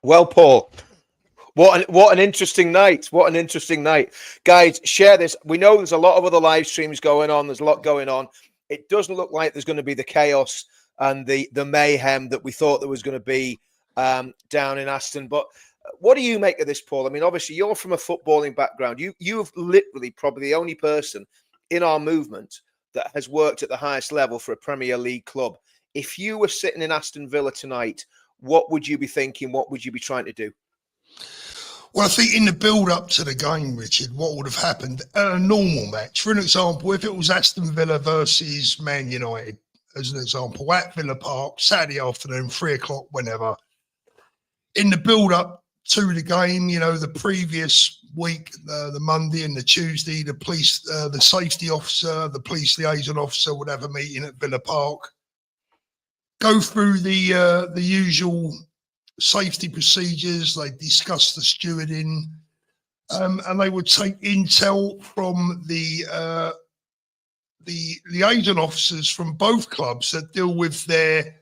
Well, Paul, what an interesting night. What an interesting night. Guys, share this. We know there's a lot of other live streams going on. There's a lot going on. It doesn't look like there's going to be the chaos and the mayhem that we thought there was going to be down in Aston. But what do you make of this, Paul? I mean, obviously, you're from a footballing background. You've literally probably the only person in our movement that has worked at the highest level for a Premier League club. If you were sitting in Aston Villa tonight, what would you be thinking? What would you be trying to do? Well, I think in the build-up to the game, Richard, what would have happened at a normal match, for an example, if it was Aston Villa versus Man United, as an example, at Villa Park, Saturday afternoon, 3 o'clock, whenever, in the build-up to the game, you know, the previous week, the Monday and the Tuesday, the police, the safety officer, the police liaison officer would have a meeting at Villa Park, go through the usual safety procedures. They discuss the stewarding, and they would take intel from the liaison officers from both clubs that deal with their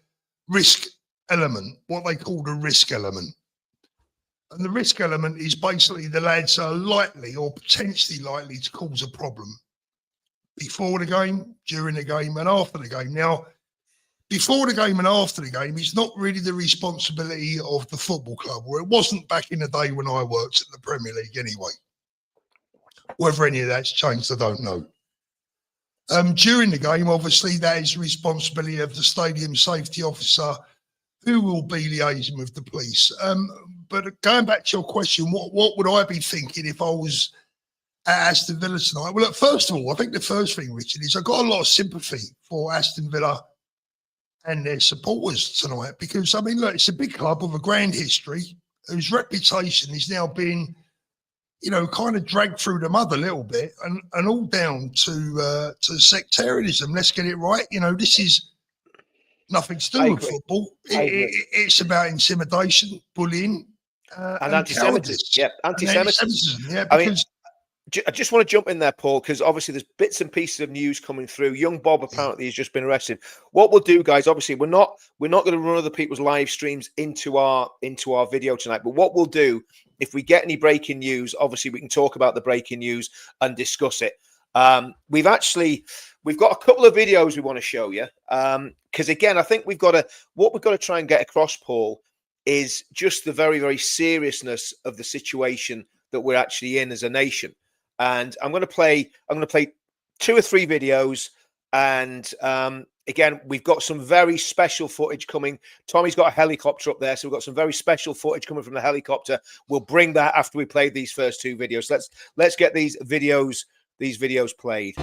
risk element, what they call the risk element. And the risk element is basically the lads are likely or potentially likely to cause a problem before the game, during the game, and after the game. Now, before the game and after the game, it's not really the responsibility of the football club, or it wasn't back in the day when I worked at the Premier League anyway. Whether any of that's changed, I don't know. During the game, obviously, that is the responsibility of the stadium safety officer, who will be liaising with the police. But going back to your question, what would I be thinking if I was at Aston Villa tonight? Well, look, first of all, I think the first thing, Richard, is I've got a lot of sympathy for Aston Villa and their supporters tonight, because, I mean, look, it's a big club with a grand history whose reputation is now being, you know, kind of dragged through the mud a little bit, and all down to sectarianism. Let's get it right. You know, this is nothing to do with football. It's about intimidation, bullying, and anti-Semitism. Yeah, anti-Semitism. Yeah, because I just want to jump in there, Paul, because obviously there's bits and pieces of news coming through. Young Bob apparently has just been arrested. What we'll do, guys, obviously we're not going to run other people's live streams into our video tonight. But what we'll do, if we get any breaking news, obviously we can talk about the breaking news and discuss it. We've got a couple of videos we want to show you. Because again, I think what we've got to try and get across, Paul, is just the very, very seriousness of the situation that we're actually in as a nation. And I'm going to play 2 or 3 videos. And again, we've got some very special footage coming. Tommy's got a helicopter up there, so we've got some very special footage coming from the helicopter. We'll bring that after we play these first 2 videos. Let's get these videos played.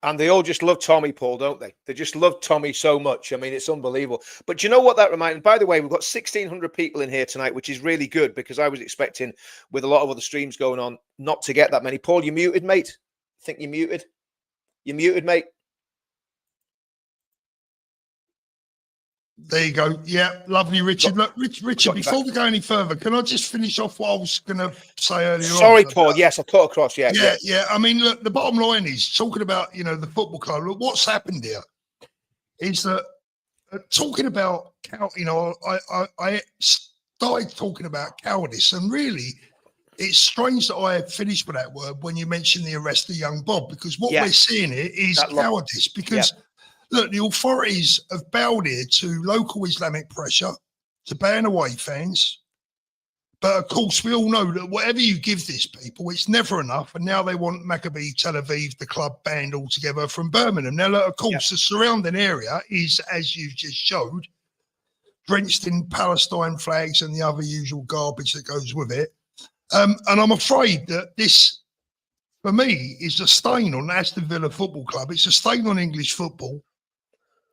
And they all just love Tommy, Paul, don't they? They just love Tommy so much. I mean, it's unbelievable. But do you know what that reminded? By the way, we've got 1,600 people in here tonight, which is really good because I was expecting, with a lot of other streams going on, not to get that many. Paul, you muted, mate? I think you're muted. You're muted, mate. There you go. Yeah, lovely, Richard. Look, Richard, before we go any further, can I just finish off what I was going to say earlier on? Sorry, Paul. Yes, I cut across. Yeah. I mean, look, the bottom line is talking about, the football club. Look, what's happened here is that talking about, I started talking about cowardice, and really, it's strange that I finished with that word when you mentioned the arrest of young Bob, because what we're seeing here is cowardice. Because look, the authorities have bowed here to local Islamic pressure to ban away fans. But of course, we all know that whatever you give these people, it's never enough. And now they want Maccabi Tel Aviv, the club, banned altogether from Birmingham. Now, look, of course, the surrounding area is, as you just showed, drenched in Palestine flags and the other usual garbage that goes with it. And I'm afraid that this, for me, is a stain on Aston Villa Football Club. It's a stain on English football.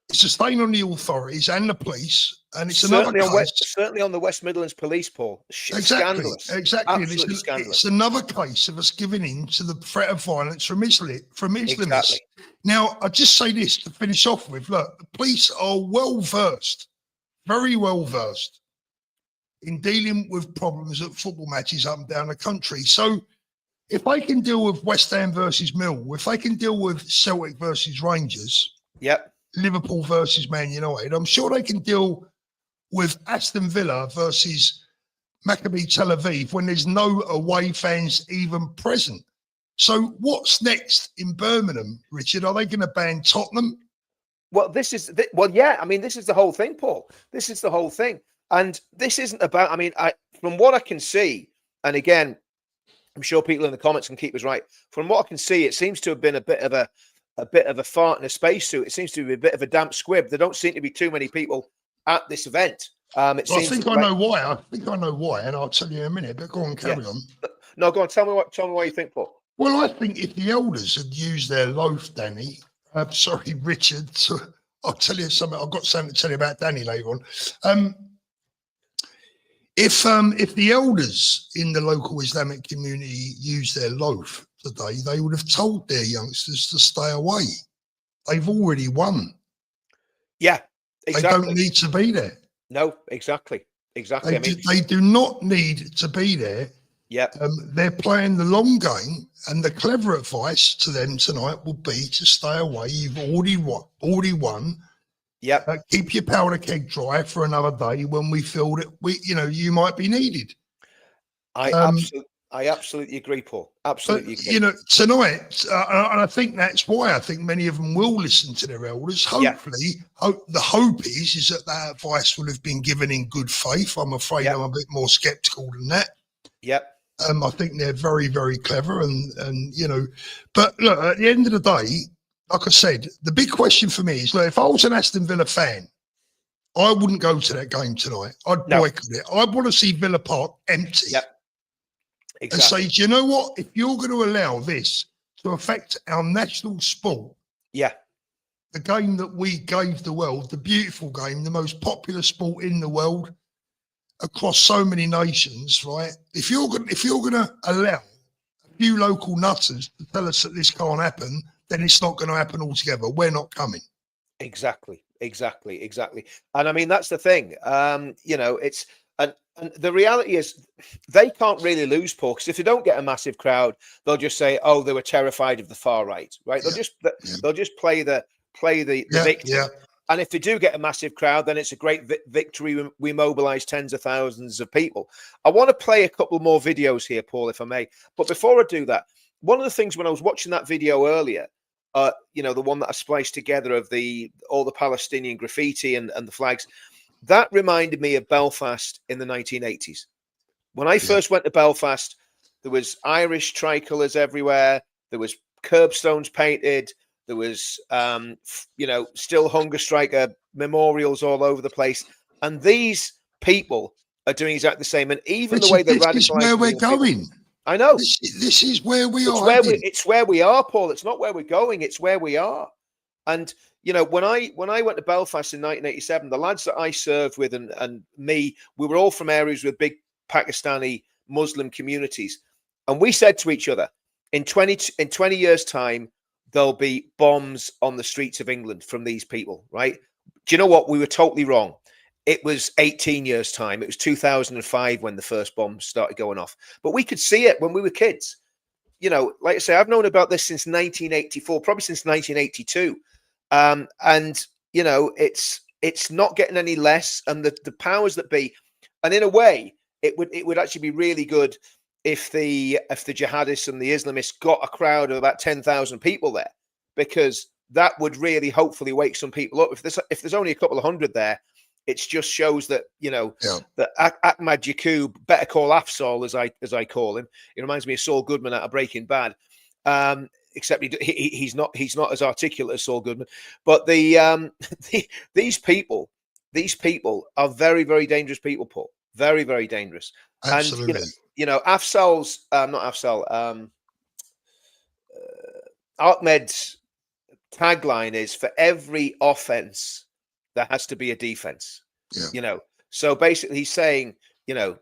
It's a stain on the authorities and the police, and it's certainly certainly on the West Midlands Police, Paul. Scandalous. Exactly. It's another case of us giving in to the threat of violence from Islamists. Exactly. Now, I just say this to finish off with: look, the police are well versed, very well versed, in dealing with problems at football matches up and down the country. So, if they can deal with West Ham versus Millwall, if they can deal with Celtic versus Rangers, Liverpool versus Man United, I'm sure they can deal with Aston Villa versus Maccabi Tel Aviv when there's no away fans even present. So what's next in Birmingham, Richard? Are they going to ban Tottenham? Well, this is the whole thing, Paul. This is the whole thing. And this isn't about, from what I can see, and again, I'm sure people in the comments can keep us right. From what I can see, it seems to have been a bit of a fart in a spacesuit. It seems to be a bit of a damp squib. There don't seem to be too many people at this event. I think I know why. And I'll tell you in a minute. But go on, carry on. No, go on. Tell me why you think, Paul. Well, I think if the elders had used their loaf, Danny. Richard. I'll tell you something. I've got something to tell you about Danny later on. If the elders in the local Islamic community used their loaf today, they would have told their youngsters to stay away. They've already won. Yeah, exactly. They don't need to be there. No, exactly. They do not need to be there. Yeah. They're playing the long game, and the clever advice to them tonight will be to stay away. You've already won. Yeah. Keep your powder keg dry for another day when we feel that you might be needed. I absolutely agree, Paul. Absolutely agree. Tonight, and I think that's why I think many of them will listen to their elders. Hopefully, the hope is that advice will have been given in good faith. I'm afraid I'm a bit more sceptical than that. Yep. I think they're very, very clever, and but look, at the end of the day, like I said, the big question for me is, look, if I was an Aston Villa fan, I wouldn't go to that game tonight. I'd boycott it. I want to see Villa Park empty. Yep. Exactly. And say, do you know what? If you're going to allow this to affect our national sport, the game that we gave the world, the beautiful game, the most popular sport in the world across so many nations, right? If you're going to allow a few local nutters to tell us that this can't happen, then it's not going to happen altogether. We're not coming. Exactly. And that's the thing. It's and the reality is they can't really lose, Paul, because if they don't get a massive crowd, they'll just say, "Oh, they were terrified of the far right," right? They'll just play the victim. Yeah. And if they do get a massive crowd, then it's a great victory. We mobilize tens of thousands of people. I want to play a couple more videos here, Paul, if I may. But before I do that, one of the things when I was watching that video earlier, the one that I spliced together of all the Palestinian graffiti and the flags, that reminded me of Belfast in the 1980s. When I first went to Belfast, there was Irish tricolours everywhere. There was curbstones painted. There was, still hunger striker memorials all over the place. And these people are doing exactly the same. And even the way they're radicalized. This is where we're going. I know. This is where we It's are where heading. it's where we are, Paul. It's not where we're going. It's where we are. And you know, when I went to Belfast in 1987, the lads that I served with and me, we were all from areas with big Pakistani Muslim communities, and we said to each other, in 20 years' time, there'll be bombs on the streets of England from these people, right? Do you know what? We were totally wrong. It was 18 years' time. It was 2005 when the first bombs started going off. But we could see it when we were kids. You know, like I say, I've known about this since 1984, probably since 1982. And you know, it's not getting any less. And the powers that be, and in a way, it would actually be really good if the jihadists and the Islamists got a crowd of about 10,000 people there, because that would really hopefully wake some people up. If there's only a couple of hundred there, it just shows that, you know, that Ahmad Yaqub, Better Call Afzal, as I call him, it reminds me of Saul Goodman out of Breaking Bad. Except he's not as articulate as Saul Goodman. But these people are very, very dangerous people, Paul. Very, very dangerous. Absolutely. And you know, Afzal's not Afzal. Ahmed's tagline is, for every offense there has to be a defense. Yeah. You know, so basically he's saying, you know,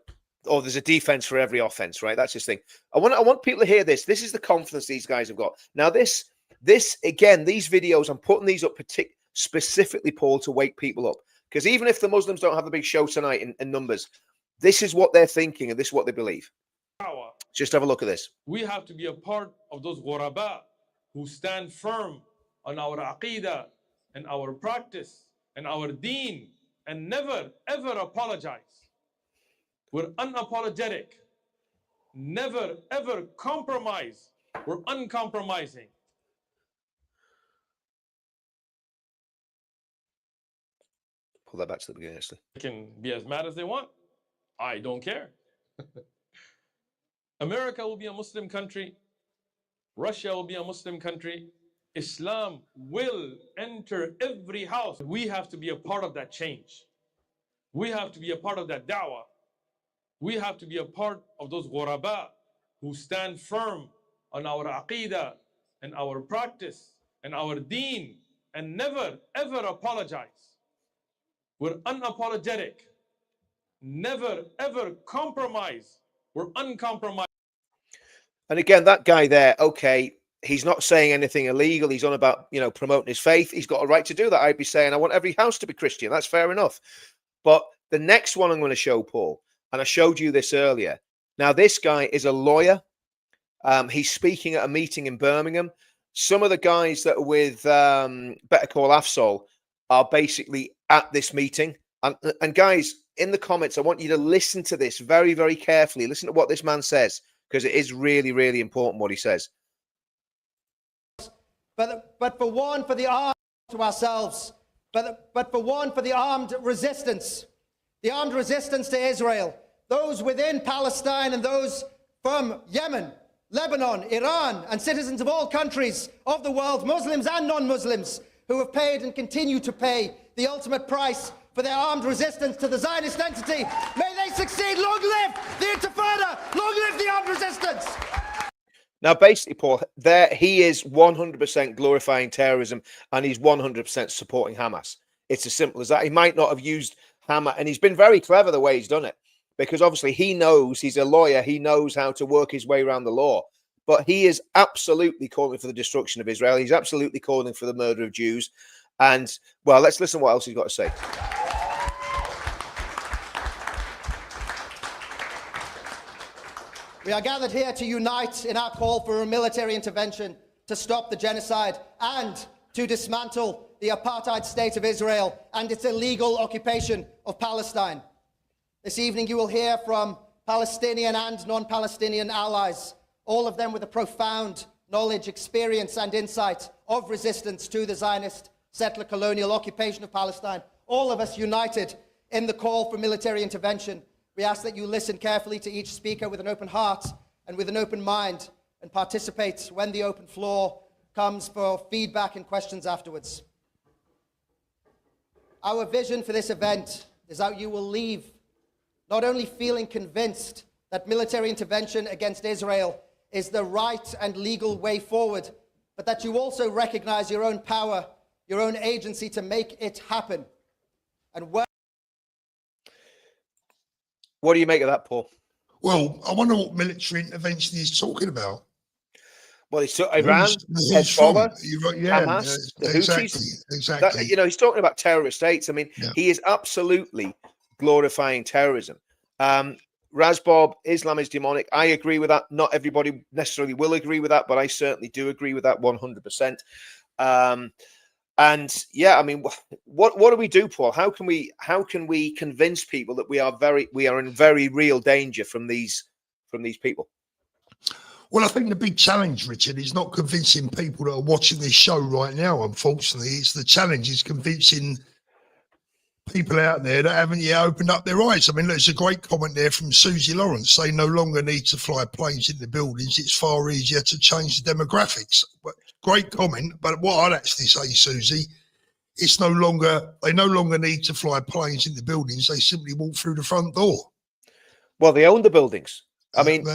oh, there's a defense for every offense, right? That's his thing. I want people to hear this. This is the confidence these guys have got. Now, this again, these videos, I'm putting these up specifically, Paul, to wake people up. Because even if the Muslims don't have a big show tonight in numbers, this is what they're thinking and this is what they believe. Just have a look at this. We have to be a part of those ghuraba who stand firm on our aqidah and our practice and our deen and never, ever apologize. We're unapologetic. Never, ever compromise. We're uncompromising. Pull that back to the beginning, actually. They can be as mad as they want. I don't care. America will be a Muslim country. Russia will be a Muslim country. Islam will enter every house. We have to be a part of that change. We have to be a part of that da'wah. We have to be a part of those ghuraba who stand firm on our aqidah and our practice and our deen and never, ever apologize. We're unapologetic. Never, ever compromise. We're uncompromised. And again, that guy there, okay, he's not saying anything illegal. He's on about, you know, promoting his faith. He's got a right to do that. I'd be saying, I want every house to be Christian. That's fair enough. But the next one I'm going to show, Paul, and I showed you this earlier. Now, this guy is a lawyer. He's speaking at a meeting in Birmingham. Some of the guys that are with Better Call Afzal are basically at this meeting. And guys, in the comments, I want you to listen to this very, very carefully. Listen to what this man says, because it is really, really important what he says. But for one, for the armed to ourselves, but for one, for the armed resistance to Israel, those within Palestine and those from Yemen, Lebanon, Iran, and citizens of all countries of the world, Muslims and non-Muslims, who have paid and continue to pay the ultimate price for their armed resistance to the Zionist entity. May they succeed. Long live the Intifada. Long live the armed resistance. Now, basically, Paul, there he is 100% glorifying terrorism, and he's 100% supporting Hamas. It's as simple as that. He might not have used Hamas, and he's been very clever the way he's done it, because obviously he knows, he's a lawyer, he knows how to work his way around the law. But he is absolutely calling for the destruction of Israel. He's absolutely calling for the murder of Jews. And, well, let's listen to what else he's got to say. We are gathered here to unite in our call for a military intervention to stop the genocide and to dismantle the apartheid state of Israel and its illegal occupation of Palestine. This evening you will hear from Palestinian and non-Palestinian allies, all of them with a profound knowledge, experience and insight of resistance to the Zionist settler colonial occupation of Palestine. All of us united in the call for military intervention. We ask that you listen carefully to each speaker with an open heart and with an open mind, and participate when the open floor comes for feedback and questions afterwards. Our vision for this event is that you will leave not only feeling convinced that military intervention against Israel is the right and legal way forward, but that you also recognize your own power, your own agency to make it happen. And what do you make of that, Paul? Well, I wonder what military intervention he's talking about. Well, he's Iran, who's from? Yeah, Hamas, the exactly, Houthis. exactly. That, he's talking about terrorist states. I mean, he is absolutely glorifying terrorism. Razbob, Islam is demonic. I agree with that. Not everybody necessarily will agree with that, but I certainly do agree with that 100%. And yeah, I mean, what do we do, Paul? How can we convince people that we are in very real danger from these people? Well, I think the big challenge, Richard, is not convincing people that are watching this show right now. Unfortunately, the challenge is convincing people out there that haven't yet opened up their eyes. I mean, there's a great comment there from Susie Lawrence. They no longer need to fly planes into buildings. It's far easier to change the demographics. But great comment. But what I'd actually say, Susie, they no longer need to fly planes into buildings. They simply walk through the front door. Well, they own the buildings. I mean,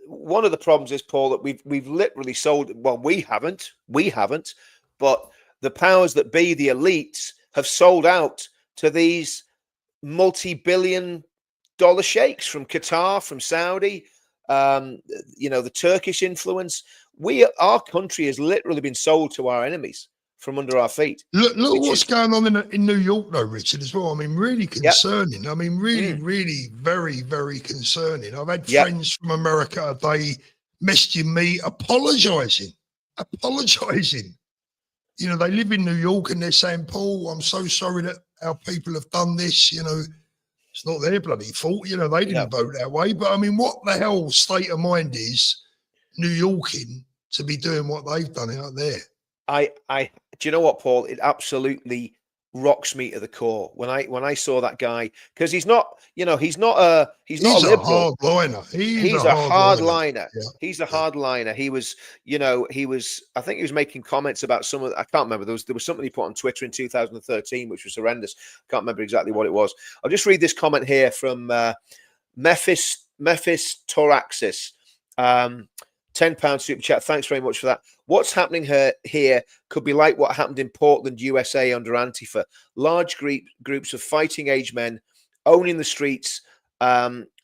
one of the problems is, Paul, that we've literally sold. Well, we haven't, but the powers that be, the elites, have sold out to these multi-billion-dollar sheikhs from Qatar, from Saudi, the Turkish influence. Our country has literally been sold to our enemies from under our feet. Look what's going on in New York, though, Richard, as well. I mean, really concerning. Yep. I mean, really very, very concerning. I've had friends from America, they messaging me apologising. You know, they live in New York and they're saying, Paul, I'm so sorry that our people have done this. You know, it's not their bloody fault. You know, they didn't vote that way. But I mean, what the hell state of mind is New Yorking to be doing what they've done out there? Do you know what, Paul? It absolutely rocks me to the core when I saw that guy, because he's not a liberal. He's a hardliner. He's a hardliner. Yeah. He's a hardliner. He was, I think he was making comments about some of, I can't remember. There was something he put on Twitter in 2013, which was horrendous. I can't remember exactly what it was. I'll just read this comment here from Memphis Toraxis. £10 super chat. Thanks very much for that. What's happening here could be like what happened in Portland, USA under Antifa. Large groups of fighting age men owning the streets,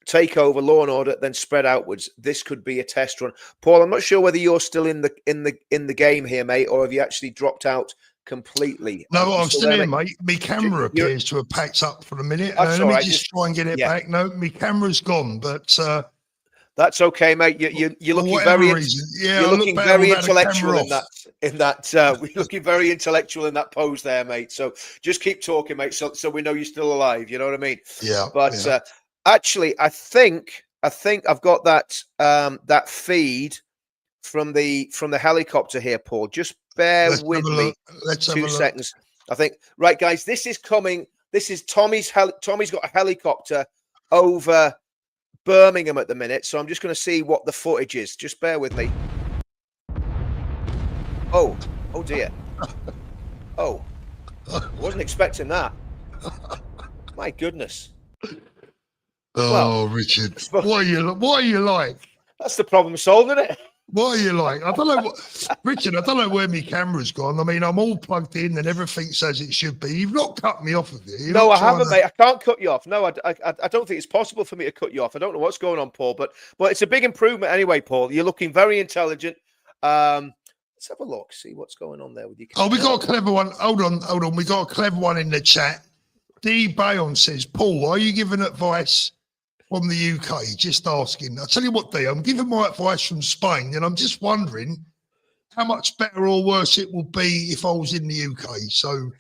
take over law and order, then spread outwards. This could be a test run. Paul, I'm not sure whether you're still in the game here, mate, or have you actually dropped out completely? No, I'm still here, mate. My camera appears to have packed up for a minute. Let me just try and get it back. No, my camera's gone, but that's okay, mate. You're looking very intellectual in that. We're looking very intellectual in that pose there, mate. So just keep talking, mate. So we know you're still alive. You know what I mean? Yeah. But actually, I think I've got that feed from the helicopter here, Paul. Just bear with me. Let's 2 seconds. I think, right, guys. This is coming. This is Tommy's got a helicopter over Birmingham at the minute, so I'm just going to see what the footage is. Just bear with me. Oh dear. Oh, I wasn't expecting that. My goodness. Oh, well, Richard, what are you like? That's the problem solved, isn't it? What are you like? I don't know, Richard. I don't know where my camera's gone. I mean, I'm all plugged in and everything's as it should be. You've not cut me off of it. No, I haven't, mate. I can't cut you off. No, I don't think it's possible for me to cut you off. I don't know what's going on, Paul, but it's a big improvement anyway, Paul. You're looking very intelligent. Let's have a look, see what's going on there with you. Oh, we got a clever one. Hold on. We got a clever one in the chat. D. Bayon says, Paul, are you giving advice from the UK? Just asking. I'll tell you what, D, I'm giving my advice from Spain, and I'm just wondering how much better or worse it will be if I was in the UK. So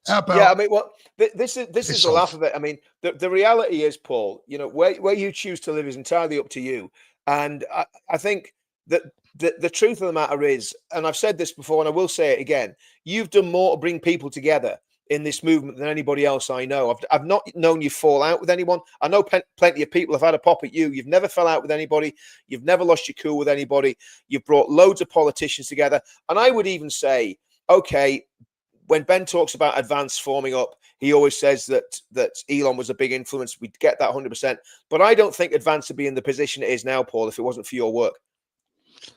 how about... Yeah, I mean, well, this is the laugh of it. I mean, the reality is, Paul, where you choose to live is entirely up to you. And I think that the truth of the matter is, and I've said this before and I will say it again, you've done more to bring people together in this movement than anybody else I know. I've not known you fall out with anyone. I know plenty of people have had a pop at you. You've never fell out with anybody. You've never lost your cool with anybody. You've brought loads of politicians together. And I would even say, okay, when Ben talks about Advance forming up, He always says that Elon was a big influence. We get that 100%. But I don't think Advance would be in the position it is now, Paul, if it wasn't for your work.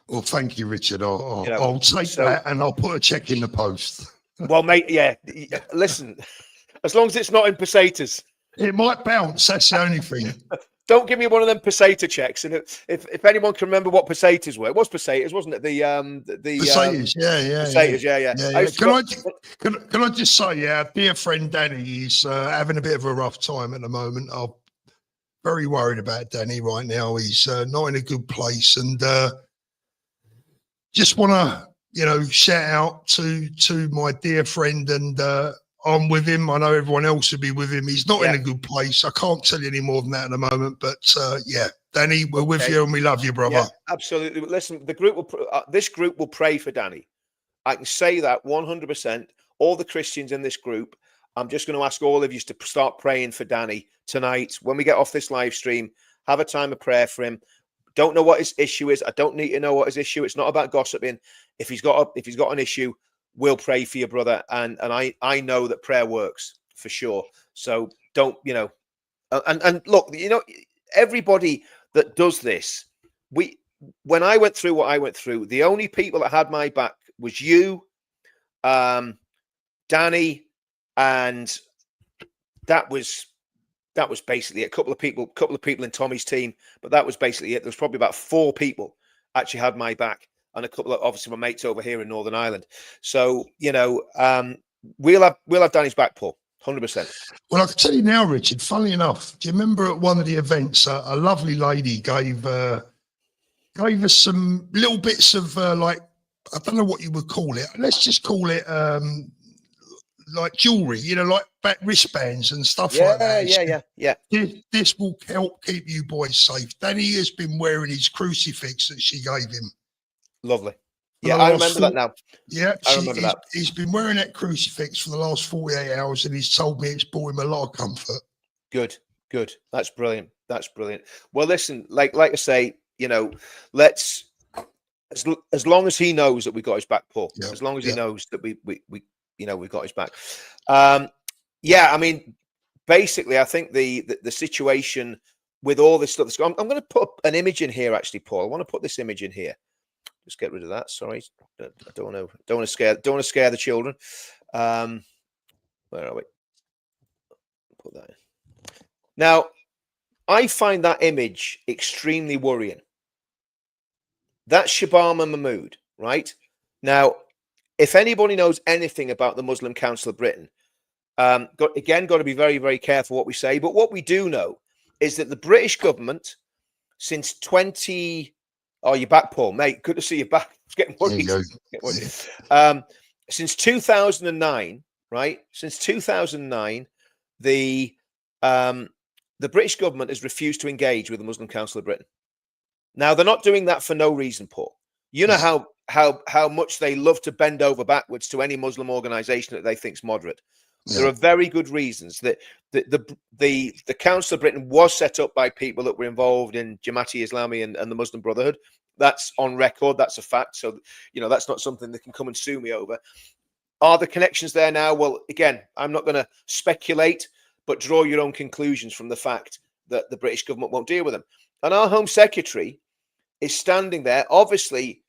Well, thank you, Richard. You know, I'll take so- that and I'll put a check in the post. Well, mate, yeah. Listen, as long as it's not in pesetas. It might bounce. That's the only thing. Don't give me one of them peseta checks. And if anyone can remember what pesetas were, it was pesetas, wasn't it? The Pesetas, yeah. pesetas, yeah. Yeah. Can I just say, our dear friend Danny is having a bit of a rough time at the moment. I'm very worried about Danny right now. He's not in a good place, and just want to, shout out to my dear friend, and I'm with him. I know everyone else would be with him. He's not in a good place. I can't tell you any more than that at the moment. But Danny, we're with you and we love you, brother. Yeah, absolutely. Listen, the group this group will pray for Danny. I can say that 100%. All the Christians in this group. I'm just going to ask all of you to start praying for Danny tonight. When we get off this live stream, have a time of prayer for him. Don't know what his issue is. I don't need to know what his issue. It's not about gossiping. If he's got an issue, we'll pray for your brother, and I know that prayer works for sure. So don't, and look, everybody that does this, when I went through what I went through, the only people that had my back was you, Danny, and that was basically a couple of people in Tommy's team, but that was basically it. There's probably about 4 people actually had my back, and a couple of obviously my mates over here in Northern Ireland. So we'll have Danny's back, Paul, 100%. Well, I can tell you now, Richard. Funnily enough, do you remember at one of the events, a lovely lady gave us some little bits of I don't know what you would call it. Let's just call it like jewelry, like back wristbands and stuff like that. Yeah. This will help keep you boys safe. Danny has been wearing his crucifix that she gave him. Lovely. Yeah, I remember that now. Yeah, I remember that. He's been wearing that crucifix for the last 48 hours, and he's told me it's brought him a lot of comfort. Good. That's brilliant. Well, listen, like I say, let's as long as he knows that we got his back, Paul. Yeah, as long as he knows that we've got his back. I mean, basically, I think the situation with all this stuff. I'm going to put an image in here, actually, Paul. I want to put this image in here. Just get rid of that. Sorry, I don't want to scare the children. Where are we? Put that in. Now, I find that image extremely worrying. That's Shabama Mahmood, right? Now, if anybody knows anything about the Muslim Council of Britain, got to be very, very careful what we say. But what we do know is that the British government, since Oh, you're back, Paul, mate. Good to see you back. It's getting worried. Since 2009, right? Since 2009, the British government has refused to engage with the Muslim Council of Britain. Now, they're not doing that for no reason, Paul. You know how much they love to bend over backwards to any Muslim organization that they think is moderate. Yeah. There are very good reasons that the Council of Britain was set up by people that were involved in Jamaat-e-Islami and the Muslim Brotherhood. That's on record. That's a fact. So, that's not something that can come and sue me over. Are the connections there now? Well, again, I'm not going to speculate, but draw your own conclusions from the fact that the British government won't deal with them. And our Home Secretary is standing there, obviously,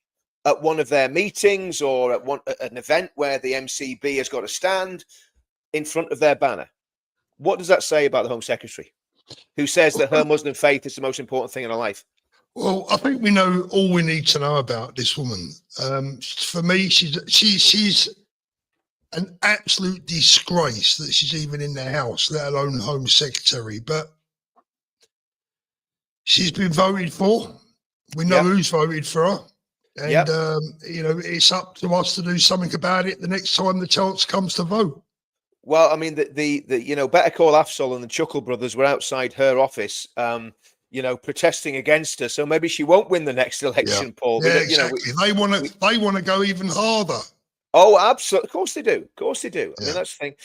at one of their meetings or at an event where the MCB has got to stand in front of their banner. What does that say about the Home Secretary, who says that her Muslim faith is the most important thing in her life? Well, I think we know all we need to know about this woman. For me, she's an absolute disgrace that she's even in the house, let alone Home Secretary. But she's been voted for. We know who's voted for her. And, it's up to us to do something about it the next time the chance comes to vote. Well, I mean, the Better Call Afzal and the Chuckle brothers were outside her office, protesting against her. So maybe she won't win the next election, Paul. Yeah, exactly. They want to go even harder. Oh, absolutely. Of course they do. I mean, that's the thing.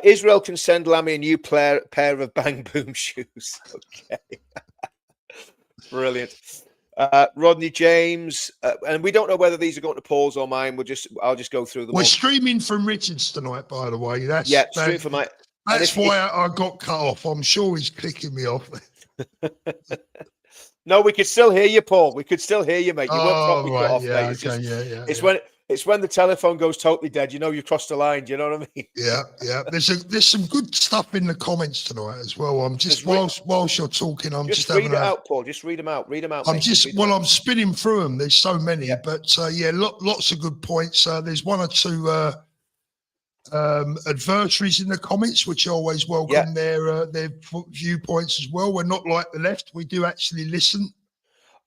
Israel can send Lammy a new pair of Bang Boom shoes. Okay. Brilliant. Rodney James, and we don't know whether these are going to Paul's or mine. I'll just go through them. We're streaming from Richard's tonight, by the way. Streaming from my. That's why I got cut off. I'm sure he's clicking me off. No, we could still hear you, Paul. We could still hear you, mate. You weren't Oh, properly cut right. off, Yeah. mate. It's Okay. just, Yeah. it's Yeah. when the telephone goes totally dead. You know, you crossed the line. Do you know what I mean? Yeah. Yeah. There's some good stuff in the comments tonight as well. I'm just whilst you're talking, I'm just read having it out, Paul. Just read them out. Read them out. I'm mate. just read them out. I'm spinning through them. There's so many, Yeah. but yeah, lots of good points. There's one or two adversaries in the comments, which always welcome their viewpoints as well. We're not like the left; we do actually listen.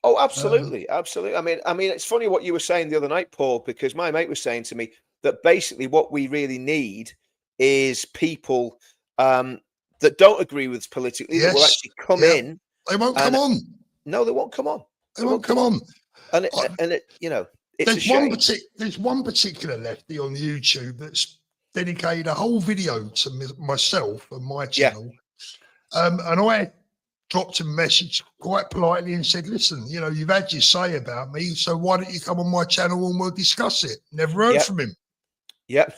Oh, absolutely, absolutely. I mean, it's funny what you were saying the other night, Paul, because my mate was saying to me that basically what we really need is people that don't agree with us politically that will actually come in. They won't come on. No, they won't come on. They won't come on. And you know, it's a shame. There's one particular lefty on YouTube that's dedicated a whole video to myself and my channel, and I dropped a message quite politely and said, listen, you know, you've had your say about me, so why don't you come on my channel and we'll discuss it? Never heard from him. Yep.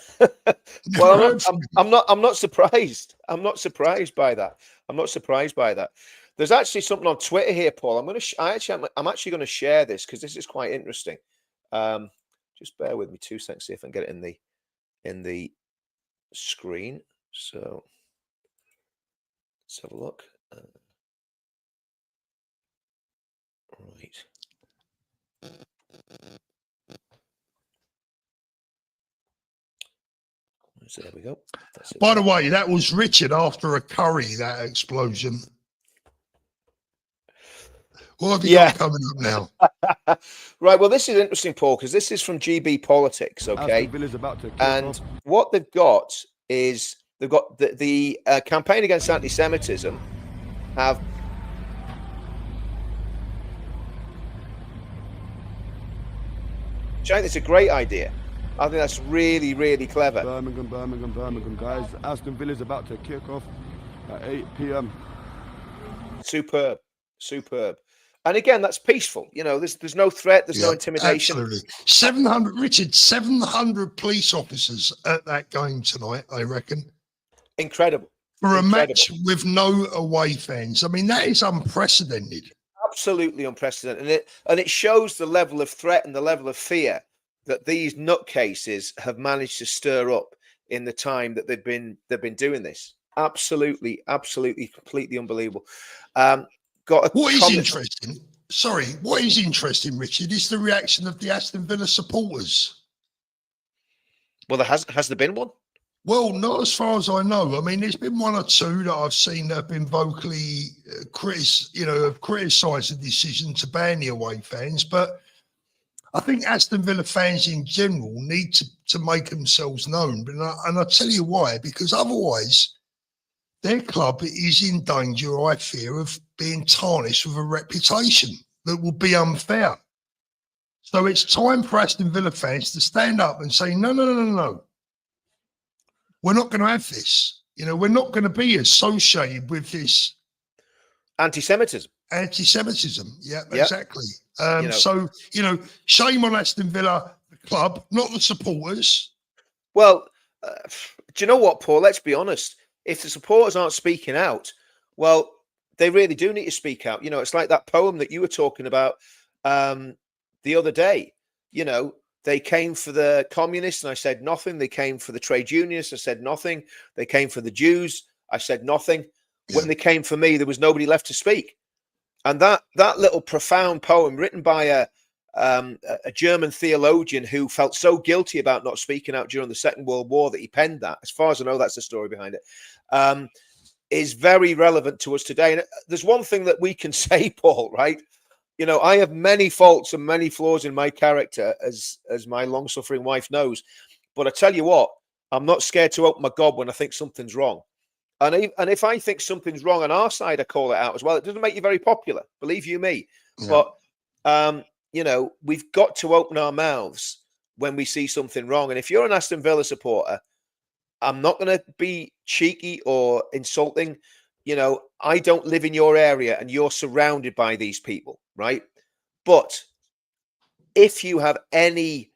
Well, I'm not surprised. I'm not surprised by that. I'm not surprised by that. There's actually something on Twitter here, Paul. I'm actually going to share this because this is quite interesting. Just bear with me 2 seconds, see if I can get it in the screen. So let's have a look. Right. So there we go. By the way, that was Richard after a curry, that explosion. What have you got coming up now? Right. Well, this is interesting, Paul, because this is from GB Politics. Okay. And what they've got is they've got the campaign against anti-Semitism have. I think it's a great idea. I think that's really, really clever. Birmingham, guys. Aston Villa's about to kick off at 8 p.m. Superb. And again, that's peaceful. You know, there's no threat, there's no intimidation. Absolutely. 700 police officers at that game tonight, I reckon. Incredible. For a match with no away fans. I mean, that is unprecedented. Absolutely unprecedented. And it shows the level of threat and the level of fear that these nutcases have managed to stir up in the time that they've been doing this. Absolutely, completely unbelievable. What is interesting, Richard, is the reaction of the Aston Villa supporters. Well, has there been one? Well, not as far as I know. I mean, there's been one or two that I've seen that have been vocally criticised the decision to ban the away fans, but I think Aston Villa fans in general need to make themselves known. And I'll tell you why, because otherwise their club is in danger, I fear, of being tarnished with a reputation that will be unfair. So it's time for Aston Villa fans to stand up and say, no. We're not going to have this. You know, we're not going to be associated with this anti-Semitism. Yeah, exactly. So, you know, shame on Aston Villa, the club, not the supporters. Well, do you know what, Paul? Let's be honest. If the supporters aren't speaking out, well, they really do need to speak out. You know, it's like that poem that you were talking about the other day. You know, they came for the communists and I said nothing. They came for the trade unionists. I said nothing. They came for the Jews. I said nothing. Yeah. When they came for me, there was nobody left to speak. And that little profound poem written by a German theologian who felt so guilty about not speaking out during the Second World War that he penned that. As far as I know, that's the story behind it. Is very relevant to us today. And there's one thing that we can say, Paul, right? You know, I have many faults and many flaws in my character, as my long-suffering wife knows. But I tell you what, I'm not scared to open my gob when I think something's wrong. And if I think something's wrong on our side, I call it out as well. It doesn't make you very popular, believe you me. Yeah. But, you know, we've got to open our mouths when we see something wrong. And if you're an Aston Villa supporter, I'm not going to be cheeky or insulting. You know, I don't live in your area and you're surrounded by these people, right? But if you have any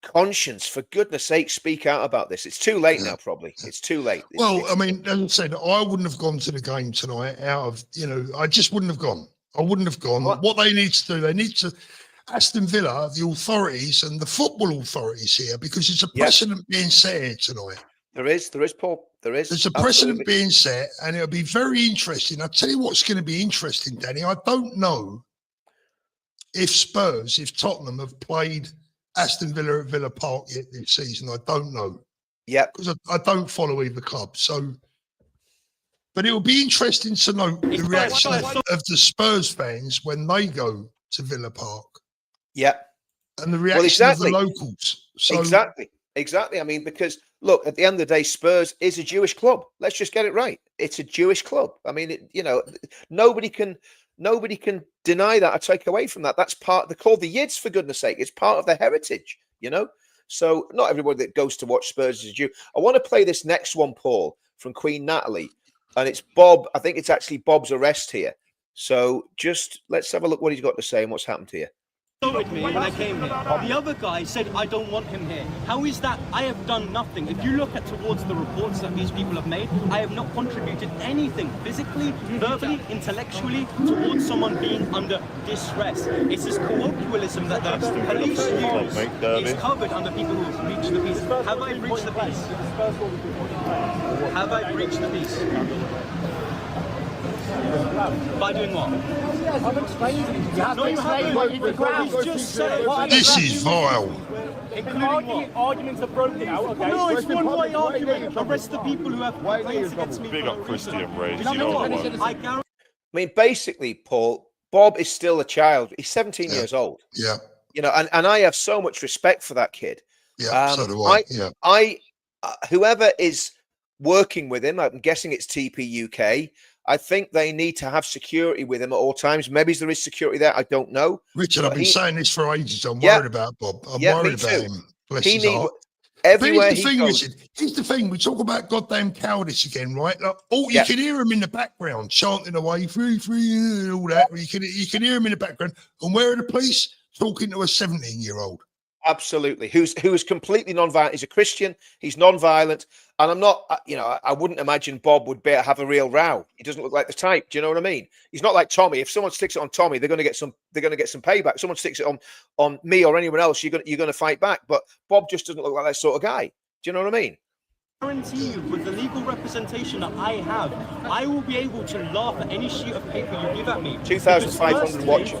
conscience, for goodness sake, speak out about this. It's too late now, probably. It's too late. Well, I mean, as I said, I wouldn't have gone to the game tonight out of, I just wouldn't have gone. I wouldn't have gone. What they need to do, they need to, Aston Villa, the authorities and the football authorities here, because it's a precedent being set here tonight. There is, Paul. There's a precedent being set, and it'll be very interesting. I'll tell you what's going to be interesting, Danny. I don't know if Tottenham have played Aston Villa at Villa Park yet this season. I don't know. Yeah. Because I don't follow either club. So, but it will be interesting to know the reaction of the Spurs fans when they go to Villa Park. Yeah. And the reaction of the locals. So, Exactly. I mean, because look, at the end of the day, Spurs is a Jewish club. Let's just get it right. It's a Jewish club. I mean, nobody can deny that or take away from that. That's they're called the Yids, for goodness sake. It's part of their heritage, So not everybody that goes to watch Spurs is a Jew. I want to play this next one, Paul, from Queen Natalie. And it's Bob. I think it's actually Bob's arrest here. So just let's have a look what he's got to say and what's happened here. With me when I came here. The other guy said, I don't want him here. How is that? I have done nothing. If you look towards the reports that these people have made, I have not contributed anything physically, verbally, intellectually towards someone being under distress. It's this colloquialism that the police use is covered under people who have breached the peace. Have I breached the peace? Have I breached the peace? By doing what? I've explained. You have to explain what you did. Just said this is vile. Arguments are broken out. Okay. No, it's one-way argument. Arrest the people who have complaints against me. Big up Christian Rage. I mean, basically, Paul, Bob is still a child. He's 17 years old. Yeah. And I have so much respect for that kid. Yeah, so do I. Whoever is working with him, I'm guessing it's TP UK. I think they need to have security with him at all times. Maybe there is security there. I don't know. Richard, I've been saying this for ages. I'm worried about Bob. I'm worried about him. Bless his heart. Everywhere here's the thing, Richard. Here's the thing. We talk about goddamn cowardice again, right? Like, you can hear him in the background chanting away, free, and all that. You can hear him in the background. And where are the police? Talking to a 17-year-old. Absolutely. Who is completely non-violent. He's a Christian. He's non-violent. And I'm not, I wouldn't imagine Bob would have a real row. He doesn't look like the type. Do you know what I mean? He's not like Tommy. If someone sticks it on Tommy, they're going to get some payback. Someone sticks it on me or anyone else, you're going to fight back. But Bob just doesn't look like that sort of guy. Do you know what I mean? Guarantee you, with the legal representation that I have, I will be able to laugh at any sheet of paper you give at me. 2,500 watching.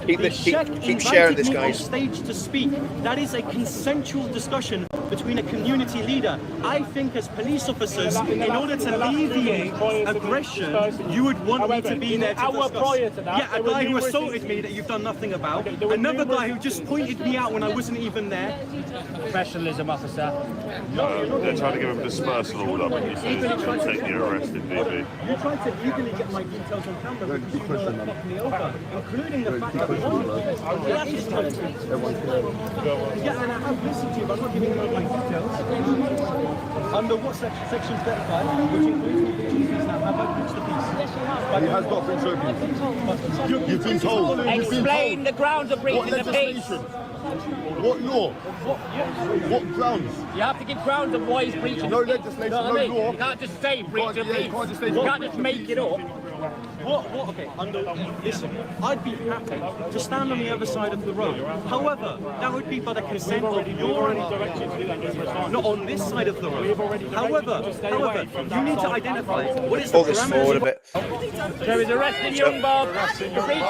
Keep sharing this, guys. On stage to speak. That is a consensual discussion between a community leader. I think as police officers, in order to alleviate aggression, you would want me to be there to discuss. A guy who assaulted me that you've done nothing about. Another guy who just pointed me out when I wasn't even there. Professionalism, officer. They're trying to give him dispersal order, but he says he's going to take you arrested, DB. You tried to legally get my details on camera because you know that fucked me over, including the fact that and I have listened to you, but I'm not giving you my details. Under what section 35, which includes the now, have I breached the peace? He has not breached the peace. You've been told. Explain the grounds of breaching the peace. What law? What grounds? You have to give grounds of why he's breaching No the peace. legislation, You know no what I mean? law. You can't just say breach the peace. You can't just make it up. Okay, listen, I'd be happy to stand on the other side of the road. However, that would be by the consent of your not on this side of the road. However, you need to identify what is the parameters of it. There is arresting young Bob. Breaching the peace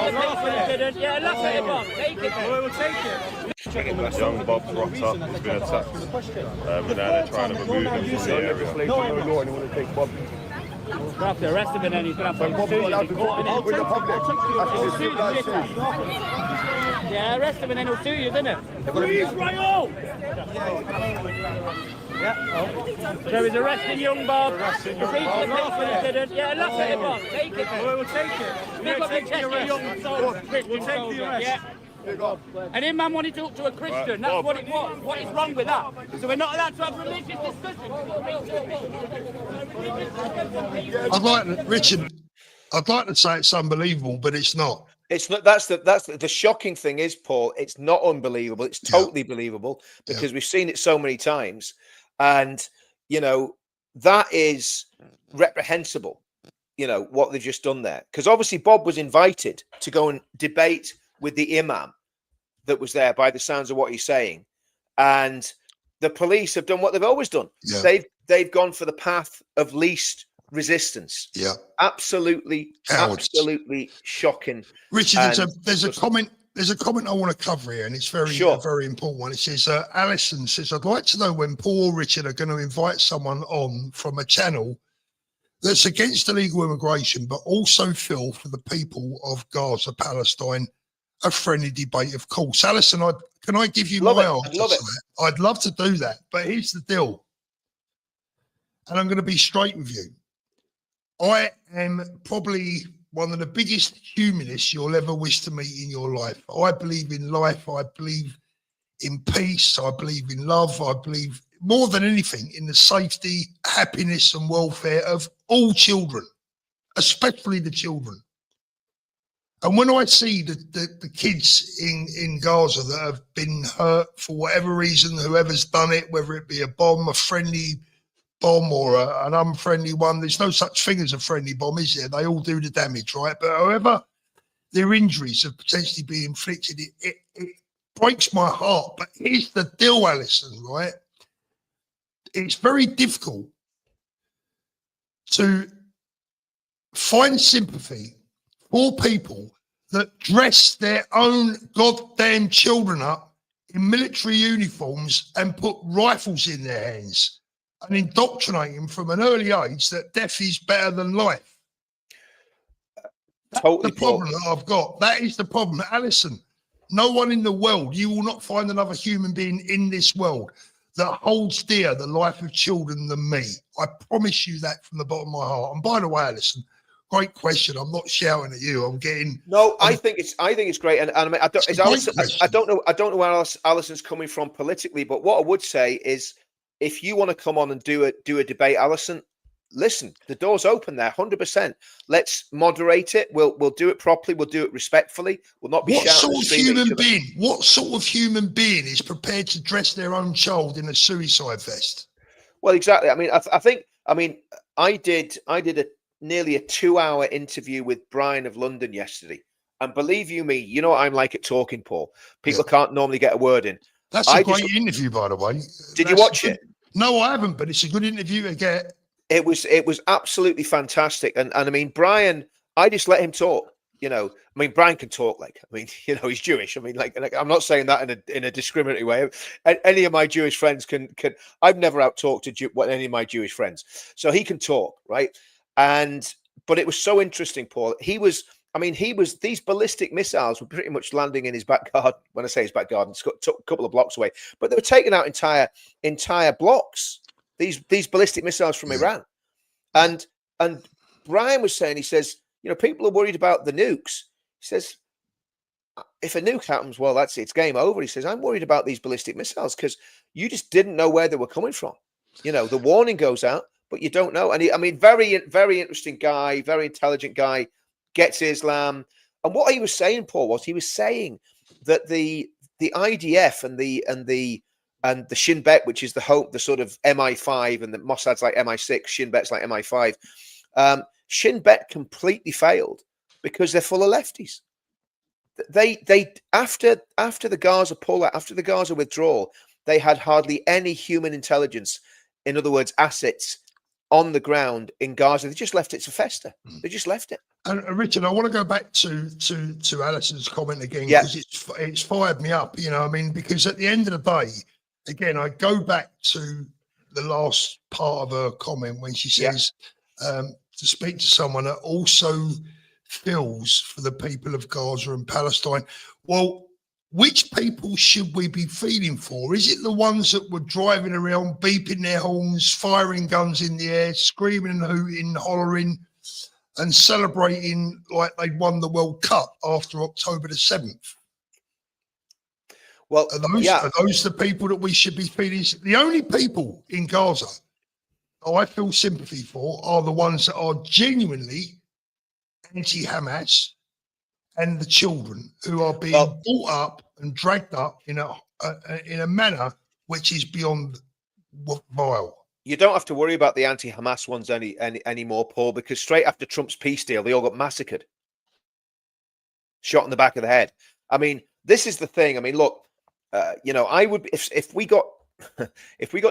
incident. Yeah, look at him, Bob. Take it. We'll take it. Young Bob's rocked up, he's been attacked. But now they're trying to remove him from the area. No law, and he want to take Bob. He's going to have to arrest him and then he's going to have to Bob sue not allowed to you. talk with the public. That's his right. Yeah, arrest him and then he'll sue you, isn't it? Freeze, Rayo! There is arresting young Bob. Breaching the peace incident. Yeah, look at him, Bob. Take it. We'll take it. Pick up your chest, you young soul. We'll take the arrest. Yeah. And him man wanted to talk to a Christian. That's what it was. What is wrong with that? So we're not allowed to have religious discussions. Richard, I'd like to say it's unbelievable, but it's not. It's not. That's the shocking thing is, Paul. It's not unbelievable. It's totally believable because we've seen it so many times, and you know that is reprehensible. You know what they've just done there, because obviously Bob was invited to go and debate with the imam that was there, by the sounds of what he's saying, and the police have done what they've always done. Yeah. They've gone for the path of least resistance. Yeah. Absolutely, Cowards. absolutely shocking. Richard, And there's a comment. There's a comment I want to cover here, and it's a very important one. It says, Alison says, I'd like to know when Paul or Richard are going to invite someone on from a channel that's against illegal immigration, but also feel for the people of Gaza, Palestine, a friendly debate, of course. Alison, can I give you my answer to that? I'd love to do that, but here's the deal. And I'm going to be straight with you. I am probably one of the biggest humanists you'll ever wish to meet in your life. I believe in life. I believe in peace. I believe in love. I believe more than anything in the safety, happiness and welfare of all children, especially the children. And when I see the kids in Gaza that have been hurt for whatever reason, whoever's done it, whether it be a bomb, a friendly bomb or an unfriendly one, there's no such thing as a friendly bomb, is there? They all do the damage, right? But however their injuries have potentially been inflicted, it breaks my heart. But here's the deal, Alison, right? It's very difficult to find sympathy for people that dress their own goddamn children up in military uniforms and put rifles in their hands and indoctrinate them from an early age that death is better than life. That's the problem that I've got. That is the problem. Alison, no one in the world, you will not find another human being in this world that holds dear the life of children than me. I promise you that from the bottom of my heart. And by the way, Alison, great question. I'm not shouting at you. I'm getting I think it's great. And I mean, I don't know where Alison's coming from politically, but what I would say is, if you want to come on and do a debate, Alison, listen, the door's open there, 100%. Let's moderate it. We'll do it properly. We'll do it respectfully. We'll not be shouting. What sort of human being is prepared to dress their own child in a suicide vest? Well, exactly. I mean, I did nearly a 2-hour interview with Brian of London yesterday, and believe you me, you know what I'm like at talking, Paul. People can't normally get a word in. That's a great interview, by the way. Did you watch it? No, I haven't, but it's a good interview to get. It was absolutely fantastic. And I mean, Brian, I just let him talk. You know, I mean, Brian can talk he's Jewish. I mean, like I'm not saying that in a discriminatory way. Any of my Jewish friends can I've never out-talked any of my Jewish friends. So he can talk, right? But it was so interesting, Paul. These ballistic missiles were pretty much landing in his back garden. When I say his back garden, it's a couple of blocks away, but they were taking out entire blocks. These ballistic missiles from Iran, and Brian was saying, he says, you know, people are worried about the nukes. He says, if a nuke happens, well, that's it, it's game over. He says, I'm worried about these ballistic missiles because you just didn't know where they were coming from. You know, the warning goes out, but you don't know. And very, very interesting guy, very intelligent guy. Gets Islam. And what he was saying, Paul, was he was saying that the IDF and the Shin Bet, which is the sort of MI5, and the Mossad's like MI6, Shin Bet's like MI5. Shin Bet completely failed because they're full of lefties. They after the Gaza pullout, after the Gaza withdrawal, they had hardly any human intelligence. In other words, assets on the ground in Gaza. They just left it to fester. They just left it. And Richard, I want to go back to Alison's comment again, because it's fired me up, you know. I mean, because at the end of the day, again, I go back to the last part of her comment when she says to speak to someone that also feels for the people of Gaza and Palestine. Well, which people should we be feeling for? Is it the ones that were driving around, beeping their horns, firing guns in the air, screaming and hooting, hollering, and celebrating like they'd won the World Cup after October the 7th? Well, are those the people that we should be feeling? The only people in Gaza I feel sympathy for are the ones that are genuinely anti-Hamas, and the children who are being Well- brought up and dragged up in a manner which is beyond vile. You don't have to worry about the anti-Hamas ones anymore, Paul, because straight after Trump's peace deal, they all got massacred, shot in the back of the head. I mean, this is the thing. I mean, look, I would if we got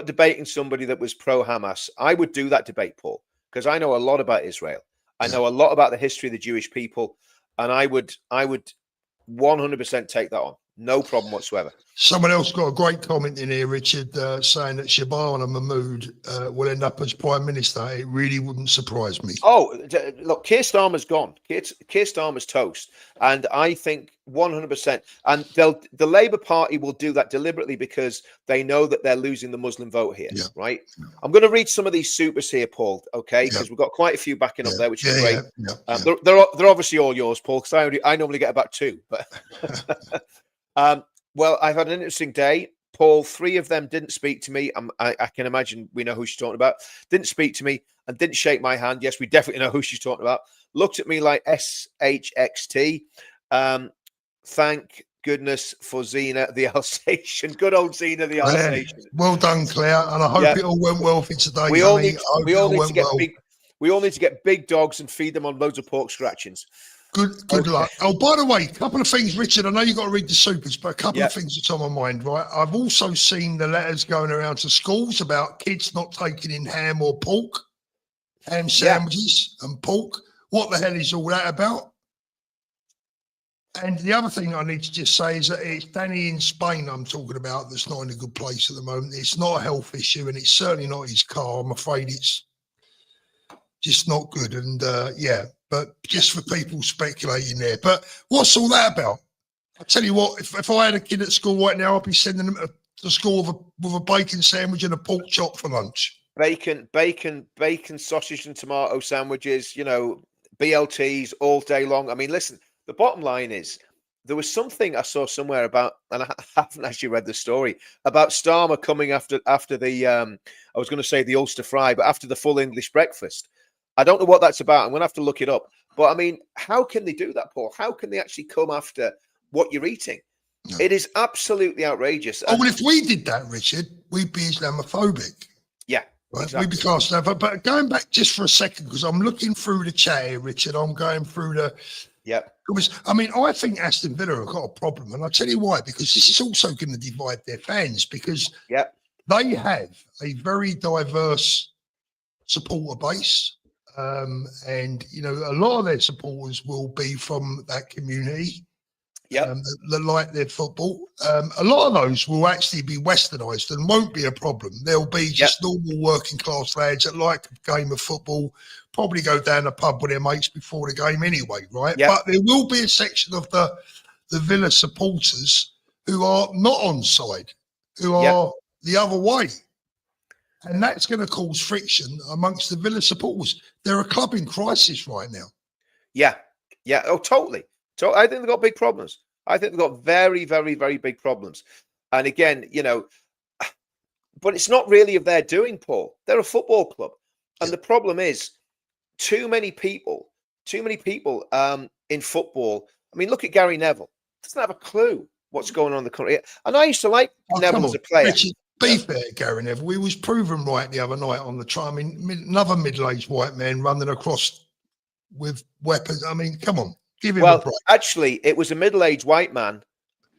debating somebody that was pro-Hamas, I would do that debate, Paul, because I know a lot about Israel. I know a lot about the history of the Jewish people, and I would 100% take that on. No problem whatsoever. Someone else got a great comment in here, Richard, saying that Shabana Mahmood will end up as Prime Minister. It really wouldn't surprise me. Oh, look, Keir Starmer's gone. Keir Starmer's toast. And I think 100%. And the Labour Party will do that deliberately because they know that they're losing the Muslim vote here, right? I'm going to read some of these supers here, Paul, okay? Because we've got quite a few backing up there, which is great. They're obviously all yours, Paul, because I normally get about 2. But well, I've had an interesting day. Paul, 3 of them didn't speak to me. I can imagine we know who she's talking about. Didn't speak to me and didn't shake my hand. Yes, we definitely know who she's talking about. Looked at me like SHXT. Thank goodness for Zena the Alsatian. Good old Zena the Alsatian. Well done, Claire. And I hope it all went well for today. We all need to get big dogs and feed them on loads of pork scratchings. Good luck. Oh, by the way, a couple of things, Richard. I know you've got to read the supers, but a couple of things that's on my mind, right? I've also seen the letters going around to schools about kids not taking in ham or pork, ham sandwiches and pork. What the hell is all that about? And the other thing I need to just say is that it's Danny in Spain I'm talking about that's not in a good place at the moment. It's not a health issue, and it's certainly not his car. I'm afraid it's just not good. And but just for people speculating there. But what's all that about? I tell you what, if I had a kid at school right now, I'd be sending them to school with a bacon sandwich and a pork chop for lunch. Bacon, sausage and tomato sandwiches, BLTs all day long. I mean, listen, the bottom line is there was something I saw somewhere about, and I haven't actually read the story, about Starmer coming after the, I was going to say the Ulster fry, but after the full English breakfast. I don't know what that's about. I'm going to have to look it up. But I mean, how can they do that, Paul? How can they actually come after what you're eating? No. It is absolutely outrageous. Oh, well, if we did that, Richard, we'd be Islamophobic. Yeah, right? Exactly. We'd be classed. But going back just for a second, because I'm looking through the chat here, Richard. I'm going through the. Yeah. I mean, I think Aston Villa have got a problem, and I'll tell you why. Because this is also going to divide their fans. Because they have a very diverse supporter base. And a lot of their supporters will be from that community that like their football. A lot of those will actually be westernised and won't be a problem. There'll be just normal working class lads that like a game of football, probably go down the pub with their mates before the game anyway, right? But there will be a section of the Villa supporters who are not on side, who are the other way. And that's going to cause friction amongst the Villa supporters. They're a club in crisis right now. Yeah. Oh, totally. So I think they've got big problems. I think they've got very, very, very big problems. And again, but it's not really of their doing, Paul. They're a football club. And the problem is too many people in football. I mean, look at Gary Neville. Doesn't have a clue what's going on in the country. And I used to like Neville as a player. Richard, be fair, Gary Neville. We was proven right the other night on the trial. I mean, another middle-aged white man running across with weapons. I mean, come on, give him a break. Actually, it was a middle-aged white man.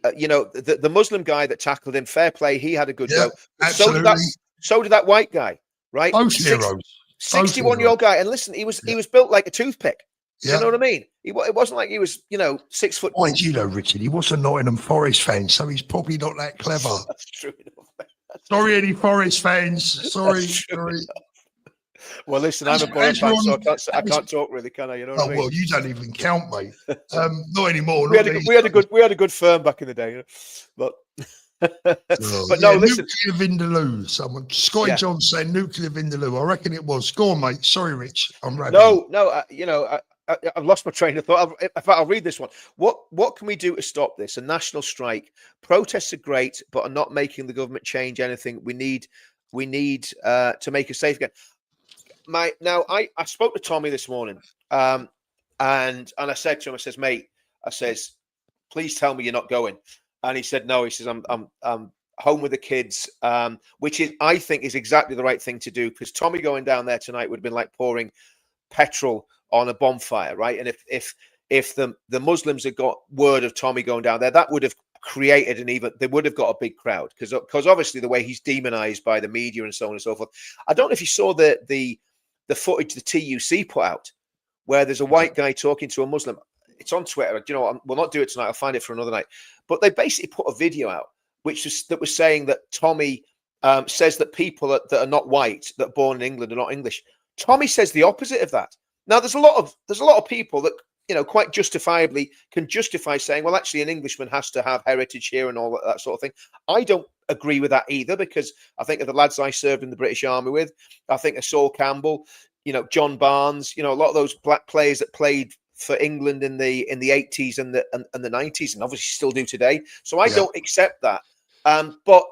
The Muslim guy that tackled him, fair play. He had a good go. Absolutely. So did that white guy, right? Both heroes. 61-year-old guy. And listen, he was built like a toothpick. You know what I mean? It wasn't like he was, 6 foot. Mind you, though, Richard, he was a Nottingham Forest fan, so he's probably not that clever. That's true enough. Sorry, any Forest fans. Sorry. Well, listen, I'm a Borough fan, so I can't talk really, can I? You know what I mean? Well, you don't even count, mate. Not anymore. We had a good firm back in the day, but. But no, listen. Nuclear Vindaloo. Scotty John saying Nuclear Vindaloo. I reckon it was. Go on, mate. Sorry, Rich. I'm ready. No. I've lost my train of thought. In fact, I'll read this one. What can we do to stop this? A national strike. Protests are great, but are not making the government change anything. We need to make us safe again. I spoke to Tommy this morning, and I said to him, I says, mate, I says, please tell me you're not going. And he said, no. He says, I'm home with the kids, which is, I think, is exactly the right thing to do, because Tommy going down there tonight would have been like pouring petrol on a bonfire, right? And if the Muslims had got word of Tommy going down there, that would have created they would have got a big crowd, because obviously the way he's demonized by the media and so on and so forth. I don't know if you saw the footage the TUC put out, where there's a white guy talking to a Muslim. It's on Twitter. You know, we'll not do it tonight. I'll find it for another night. But they basically put a video out that was saying that Tommy says that people that are not white, that are born in England, are not English. Tommy says the opposite of that. Now, there's a lot of people that, you know, quite justifiably can justify saying, well, actually, an Englishman has to have heritage here and all that sort of thing. I don't agree with that either, because I think of the lads I served in the British Army with. I think of Saul Campbell, you know, John Barnes, you know, a lot of those black players that played for England in the 80s and the 90s, and obviously still do today. So I don't accept that. But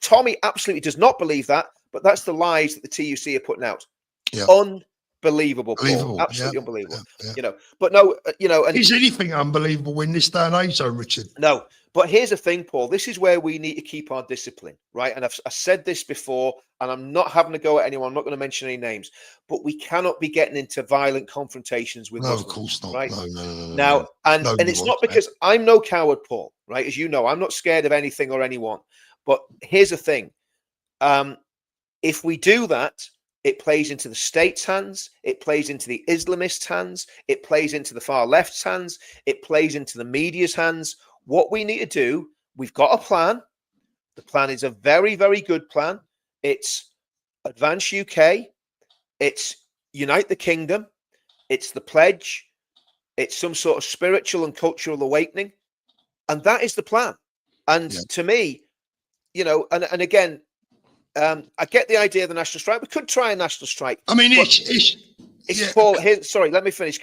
Tommy absolutely does not believe that. But that's the lies that the TUC are putting out. Yeah. Unbelievable, Paul. Absolutely unbelievable. You know, but no, you know, and is anything unbelievable in this day and age, though, Richard? No. But here's the thing, Paul. This is where we need to keep our discipline, right? And I said this before, and I'm not having to go at anyone. I'm not going to mention any names, but we cannot be getting into violent confrontations with Muslims, of course not. Right? No. Now, and it's not because I'm no coward, Paul, right? As you know, I'm not scared of anything or anyone. But here's the thing. If we do that, it plays into the state's hands. It plays into the Islamists' hands. It plays into the far left's hands. It plays into the media's hands. What we need to do, we've got a plan. The plan is a very, very good plan. It's Advance UK. It's Unite the Kingdom. It's the pledge. It's some sort of spiritual and cultural awakening. And that is the plan. And to me, you know, and again, I get the idea of the national strike. We could try a national strike. I mean, it's Paul. Here, sorry, let me finish.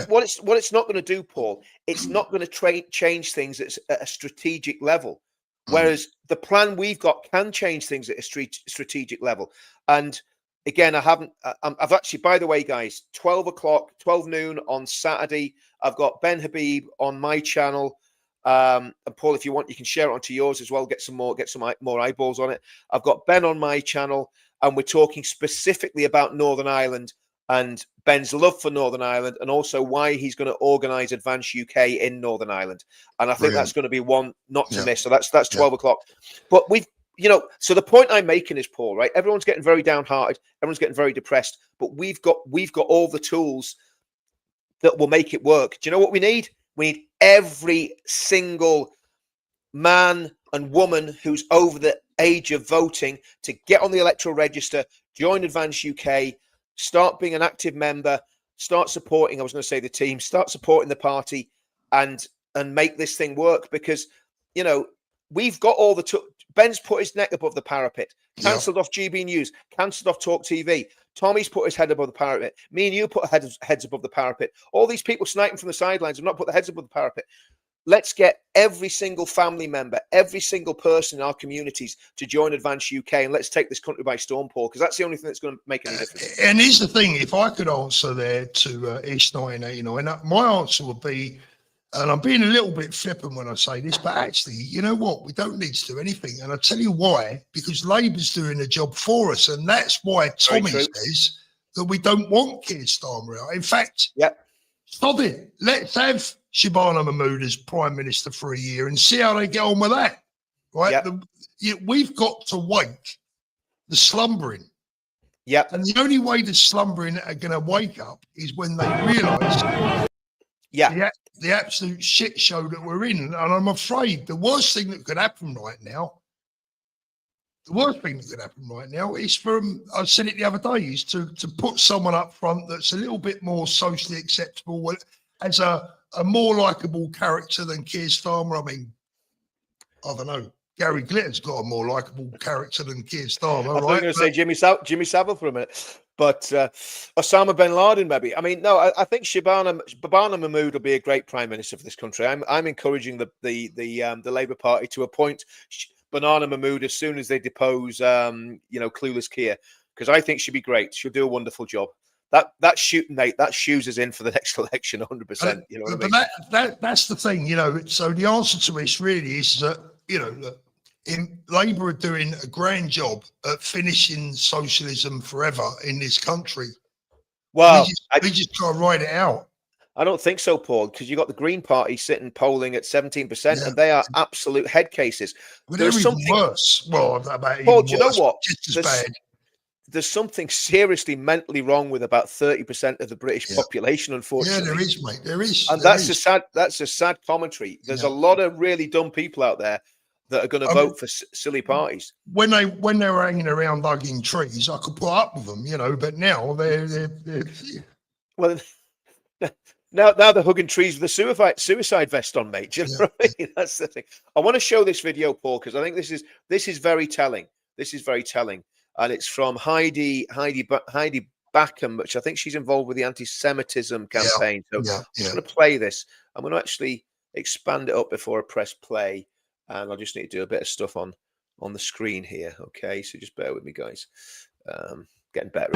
What it's not going to do, Paul. It's not going to change things at a strategic level. Whereas the plan we've got can change things at a strategic level. And again, I've actually, by the way, guys, 12 noon on Saturday, I've got Ben Habib on my channel. And Paul, if you want, you can share it onto yours as well. Get some more eyeballs on it. I've got Ben on my channel, and we're talking specifically about Northern Ireland and Ben's love for Northern Ireland, and also why he's going to organise Advance UK in Northern Ireland. And I think that's going to be one not to miss. So that's 12 o'clock. But we've, you know, so the point I'm making is, Paul, right? Everyone's getting very downhearted. Everyone's getting very depressed. But we've got all the tools that will make it work. Do you know what we need? We need every single man and woman who's over the age of voting to get on the electoral register, join Advance UK, start being an active member, start supporting, I was going to say the team, start supporting the party, and make this thing work. Because, you know, we've got all the Ben's put his neck above the parapet, cancelled off GB News, cancelled off Talk TV. Tommy's put his head above the parapet. Me and you put heads above the parapet. All these people sniping from the sidelines have not put their heads above the parapet. Let's get every single family member, every single person in our communities to join Advance UK, and let's take this country by storm, Paul, because that's the only thing that's going to make any difference. And here's the thing, if I could answer there to East 1989, my answer would be, and I'm being a little bit flippant when I say this, but actually, you know what? We don't need to do anything. And I'll tell you why, because Labour's doing the job for us. And that's why Tommy says that we don't want Keir Starmer out. In fact, stop it. Let's have Shabana Mahmood as Prime Minister for a year and see how they get on with that. Right? We've got to wake the slumbering. And the only way the slumbering are going to wake up is when they realise the absolute shit show that we're in. And I'm afraid the worst thing that could happen right now, is I said it the other day, is to put someone up front that's a little bit more socially acceptable, as a more likeable character than Keir Starmer. I mean, I don't know. Gary Glitter's got a more likeable character than Keir Starmer, I thought you were going to say Jimmy Savile for a minute. But Osama bin Laden, maybe. I mean, no, I think Shabana Mahmood will be a great prime minister for this country. I'm encouraging the Labour Party to appoint Banana Mahmood as soon as they depose, Clueless Keir, because I think she'll be great. She'll do a wonderful job. that shooting, mate, that shoes us in for the next election, 100%. You know what I mean? But that's the thing, you know. So the answer to this really is that, you know, look, Labour are doing a grand job at finishing socialism forever in this country. Well, we just try to ride it out. I don't think so, Paul, because you got the Green Party sitting polling at 17%, and they are absolute head cases. But there's something worse. Well, about Paul, do you know what? Just as bad. There's something seriously mentally wrong with about 30% of the British population, unfortunately. Yeah, there is, mate. There is. And that's a sad commentary. There's a lot of really dumb people out there that are going to vote for silly parties. When they were hanging around hugging trees, I could put up with them, you know, but now they're well, now they're hugging trees with a suicide vest on, mate. Do you know what I mean? That's the thing. I want to show this video, Paul, because I think this is very telling. This is very telling. And it's from Heidi Backham, which I think she's involved with the anti-Semitism campaign. So I'm going to play this. I'm going to actually expand it up before I press play, and I'll just need to do a bit of stuff on the screen here. Okay, so just bear with me, guys. Getting better.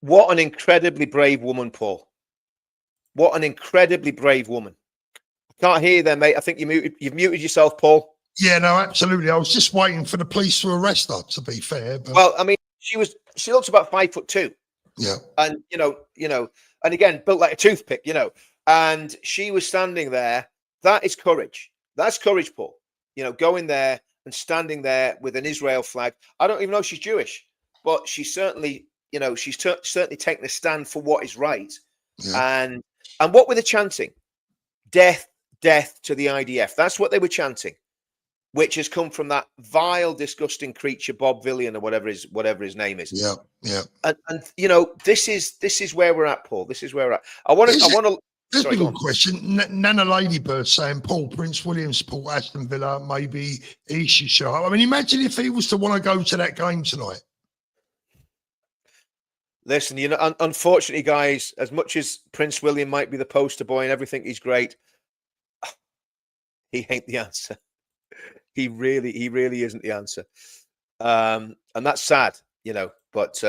What an incredibly brave woman, Paul. What an incredibly brave woman. I can't hear you there, mate. I think you've muted yourself, Paul. Yeah, no, absolutely. I was just waiting for the police to arrest her, to be fair. But... Well, I mean, she looks about 5'2". Yeah. And you know, and again, built like a toothpick, you know. And she was standing there. That is courage. That's courage, Paul. You know, going there and standing there with an Israel flag. I don't even know if she's Jewish, but she's certainly, you know, she's certainly taking a stand for what is right. Yeah. And what were they chanting? Death, death to the IDF. That's what they were chanting, which has come from that vile, disgusting creature, Bob Villian, or whatever his name is. Yeah, yeah. And you know, this is where we're at, Paul. This is where we're at. I want to. Sorry, good question. Nana Ladybird saying Paul Prince William support Aston Villa. Maybe he should show up. I mean, imagine if he was to want to go to that game tonight. Listen, you know, unfortunately, guys, as much as Prince William might be the poster boy and everything, he's great. He ain't the answer. He really isn't the answer. And that's sad, you know. But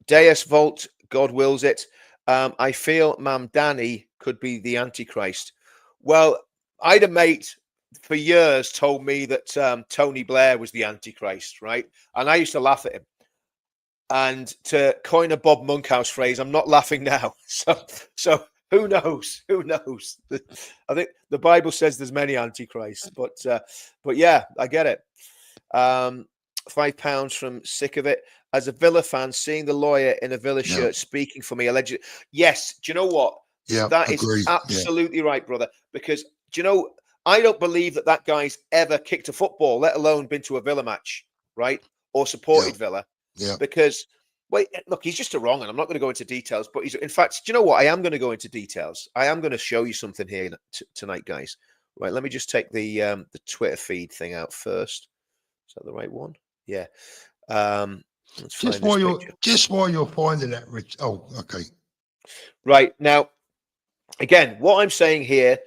Deus Volt, God wills it. I feel Mam Danny could be the Antichrist. Well, I had a mate for years told me that Tony Blair was the Antichrist, right? And I used to laugh at him. And to coin a Bob Monkhouse phrase, I'm not laughing now. So who knows? Who knows? I think the Bible says there's many Antichrists, but yeah, I get it. £5 from Sick of It. As a Villa fan, seeing the lawyer in a Villa shirt speaking for me allegedly. Yes, do you know what? Yeah, that is absolutely right, brother. Because do you know, I don't believe that guy's ever kicked a football, let alone been to a Villa match, right? Or supported Villa. Yeah. Because, wait, look, he's just a wrong, and I'm not going to go into details. But in fact, do you know what? I am going to go into details. I am going to show you something here tonight, guys. Right, let me just take the Twitter feed thing out first. Is that the right one? Yeah. Just while you're finding that, Rich. Oh, okay. Right now, again, what I'm saying here,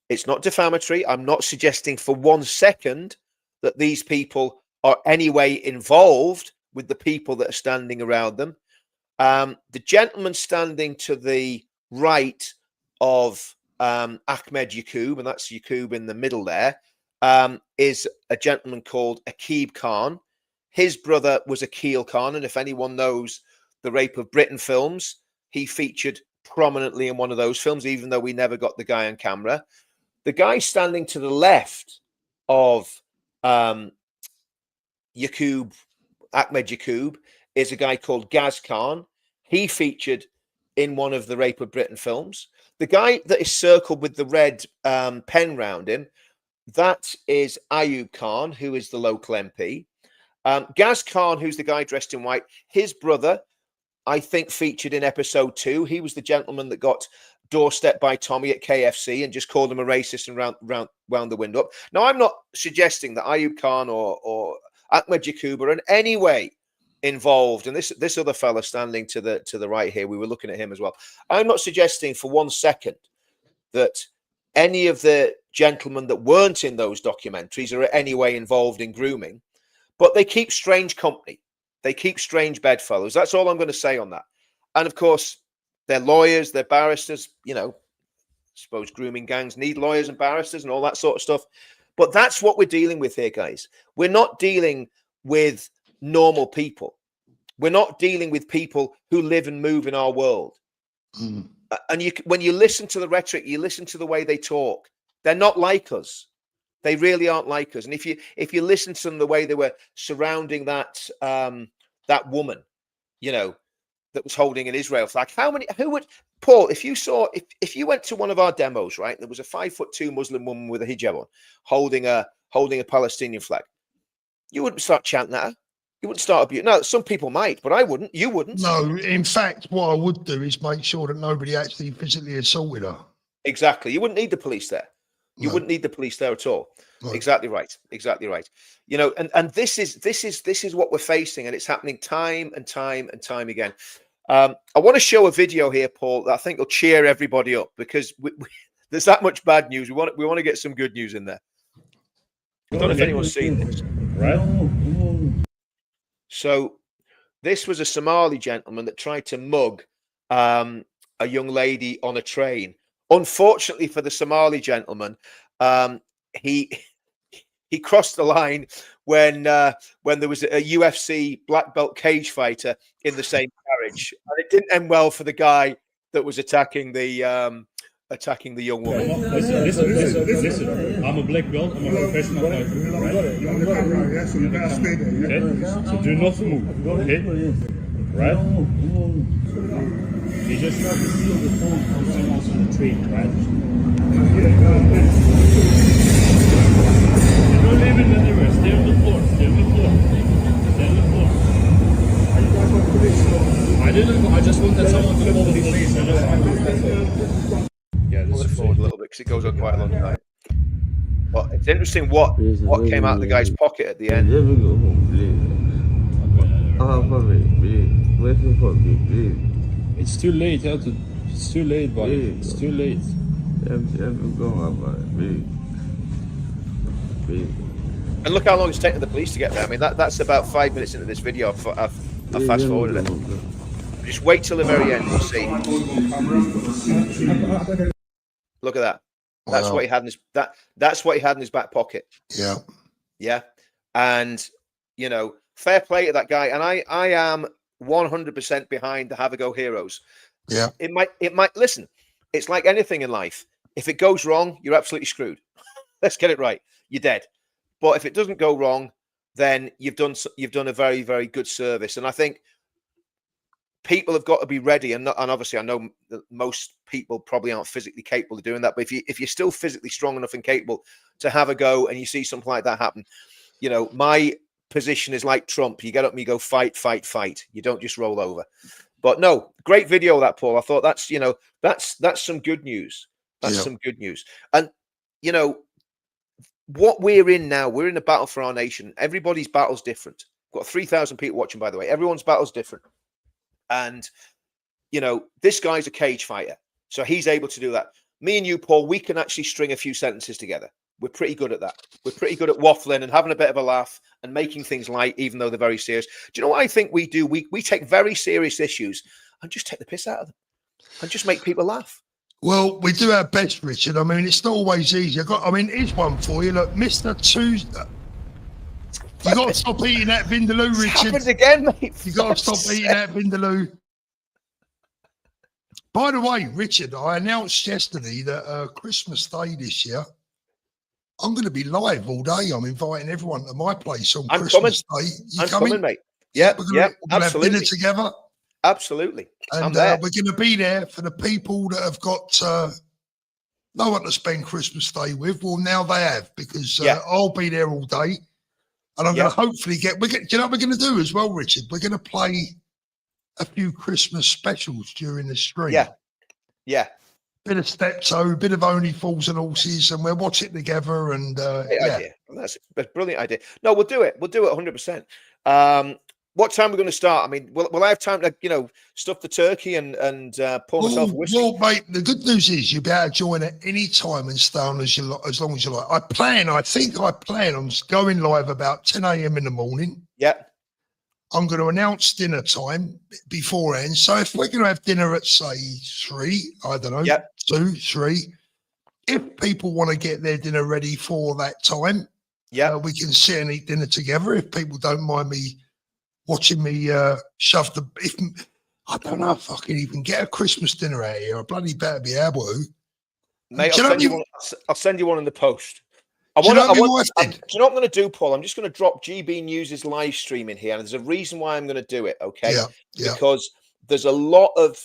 it's not defamatory. I'm not suggesting for 1 second that these people are anyway involved with the people that are standing around them. The gentleman standing to the right of Ahmed Yaqub, and that's Yaqub in the middle there, is a gentleman called Aqib Khan. His brother was Akil Khan, and if anyone knows the Rape of Britain films, he featured prominently in one of those films, even though we never got the guy on camera. The guy standing to the left of Ahmed Yaqub is a guy called Gaz Khan. He featured in one of the Rape of Britain films. The guy that is circled with the red pen round him, that is Ayub Khan, who is the local MP. Gaz Khan, who's the guy dressed in white, his brother, I think, featured in episode 2. He was the gentleman that got doorstepped by Tommy at KFC and just called him a racist and wound the wind up. Now, I'm not suggesting that Ayub Khan or Ahmed Yakubu are in any way involved, and this other fella standing to the right here, we were looking at him as well. I'm not suggesting for 1 second that any of the gentlemen that weren't in those documentaries are in any way involved in grooming, but they keep strange company. They keep strange bedfellows. That's all I'm going to say on that. And of course, they're lawyers, they're barristers. You know, I suppose grooming gangs need lawyers and barristers and all that sort of stuff. But that's what we're dealing with here, guys. We're not dealing with normal people. We're not dealing with people who live and move in our world. And when you listen to the rhetoric, you listen to the way they talk, they're not like us. They really aren't like us. And if you listen to them, the way they were surrounding that woman, you know, that was holding an Israel flag, who would, Paul, if you went to one of our demos, right, there was a 5'2" Muslim woman with a hijab on, holding a Palestinian flag, you wouldn't start chanting at her. You wouldn't start abusing. No, some people might, but I wouldn't. You wouldn't. No, in fact, what I would do is make sure that nobody actually physically assaulted her. Exactly. You wouldn't need the police there. You wouldn't need the police there at all. No. Exactly right. Exactly right. You know, and this is what we're facing, and it's happening time and time and time again. I want to show a video here, Paul, that I think will cheer everybody up, because there's that much bad news. We want to get some good news in there. I don't know if anyone's seen this. Right. So this was a Somali gentleman that tried to mug a young lady on a train. Unfortunately for the Somali gentleman, he crossed the line when there was a UFC black belt cage fighter in the same carriage, and it didn't end well for the guy that was attacking the young woman. Listen. I'm a black belt. I'm a professional fighter. Right? Okay? So do not move. Okay? Right? You just have to see on the phone to someone on the train, right? You don't leave it anywhere. Stay on the floor. Stay on the floor. Stay on the floor. Are you guys on police? I didn't. I just wanted someone to call the police. Yeah, Pull it forward a little bit because it goes on quite a long time. But it's interesting what came out of the guy's pocket at the end. It's too late. It's too late, buddy. It's too late. And look how long it's taken the police to get there. I mean, that's about 5 minutes into this video. I've fast forwarded it. Just wait till the very end. You'll see. Look at that. That's what he had in his that's what he had in his back pocket. Yeah. Yeah. And you know, fair play to that guy. And I am 100% behind the Have a Go heroes. Yeah. It might listen. It's like anything in life. If it goes wrong, you're absolutely screwed. Let's get it right. You're dead. But if it doesn't go wrong, then you've done a very, very good service. And I think people have got to be ready. And obviously, I know that most people probably aren't physically capable of doing that. But if you're still physically strong enough and capable to have a go, and you see something like that happen, you know, my position is like Trump. You get up and you go fight, fight, fight. You don't just roll over. But no, great video that, Paul. I thought that's some good news. That's some good news. And you know what we're in now. We're in a battle for our nation. Everybody's battle's different. We've got 3,000 people watching, by the way. Everyone's battle's different. And you know, this guy's a cage fighter, so he's able to do that. Me and you, Paul, we can actually string a few sentences together. We're pretty good at that. We're pretty good at waffling and having a bit of a laugh and making things light, even though they're very serious. Do you know what I think we do? We take very serious issues and just take the piss out of them and just make people laugh. Well, we do our best, Richard. I mean, it's not always easy. Here's one for you. Look, Mr. Tuesday. You got to stop eating that Vindaloo, Richard. It's happened again, mate. You got to stop eating that Vindaloo. By the way, Richard, I announced yesterday that Christmas Day this year, I'm going to be live all day. I'm inviting everyone to my place on Christmas Day. I'm coming, mate. Yeah, we're going to have dinner together. Absolutely. And we're going to be there for the people that have got no one to spend Christmas Day with. Well, now they have, because I'll be there all day. And I'm going to hopefully do you know what we're going to do as well, Richard? We're going to play a few Christmas specials during the stream. Yeah. Bit of Steptoe, bit of Only Fools and Horses, and we'll watch it together. And idea. That's a brilliant idea. No, we'll do it. We'll do it 100%. What time are we going to start? I mean, will I have time to, stuff the turkey and pour myself a whiskey? Well, mate, the good news is you'll be able to join at any time and stay on as long as you like. I plan on going live about 10 a.m. in the morning. Yeah. I'm going to announce dinner time beforehand. So if we're going to have dinner at, say, 3, I don't know, 2, 3, if people want to get their dinner ready for that time, we can sit and eat dinner together. If people don't mind me watching me shove I don't know if I can even get a Christmas dinner out here. I bloody better be able to. Mate, I'll send you one in the post. Do you know what I'm going to do, Paul? I'm just going to drop GB News' live stream in here, and there's a reason why I'm going to do it, okay? Because there's a lot of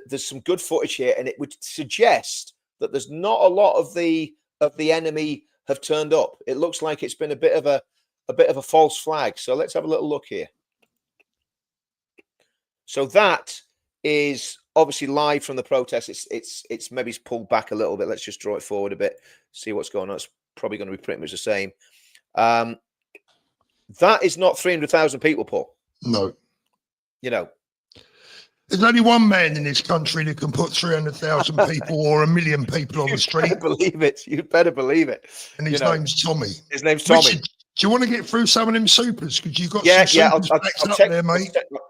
there's some good footage here, and it would suggest that there's not a lot of the enemy have turned up. It looks like it's been a bit of a false flag. So let's have a little look here. So that is obviously live from the protest. It's maybe pulled back a little bit. Let's just draw it forward a bit, see what's going on. It's probably going to be pretty much the same. That is not 300,000 people, Paul. No. There's only one man in this country that can put 300,000 people or 1 million people on the street. You better believe it. And his name's Tommy. His name's Tommy. Richard, do you want to get through some of them supers? Because you've got I'll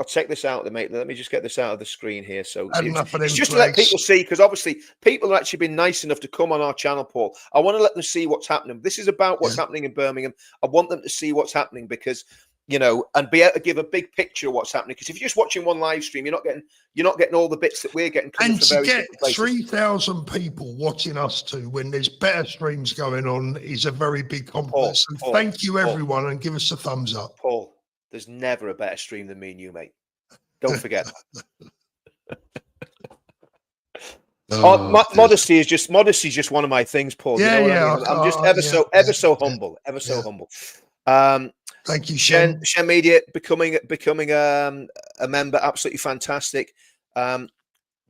check this out, mate. Let me just get this out of the screen here. So it's just to let people see, because obviously people have actually been nice enough to come on our channel, Paul. I want to let them see what's happening. This is about what's happening in Birmingham. I want them to see what's happening because, and be able to give a big picture of what's happening. Because if you're just watching one live stream, you're not getting all the bits that we're getting. And to get 3,000 people watching us too, when there's better streams going on, is a very big compliment. So thank you, everyone, and give us a thumbs up. Paul, there's never a better stream than me and you, mate. Don't forget. Modesty is just one of my things, Paul. I'm just ever so humble. Thank you, Shen. Shen Media becoming a member, absolutely fantastic.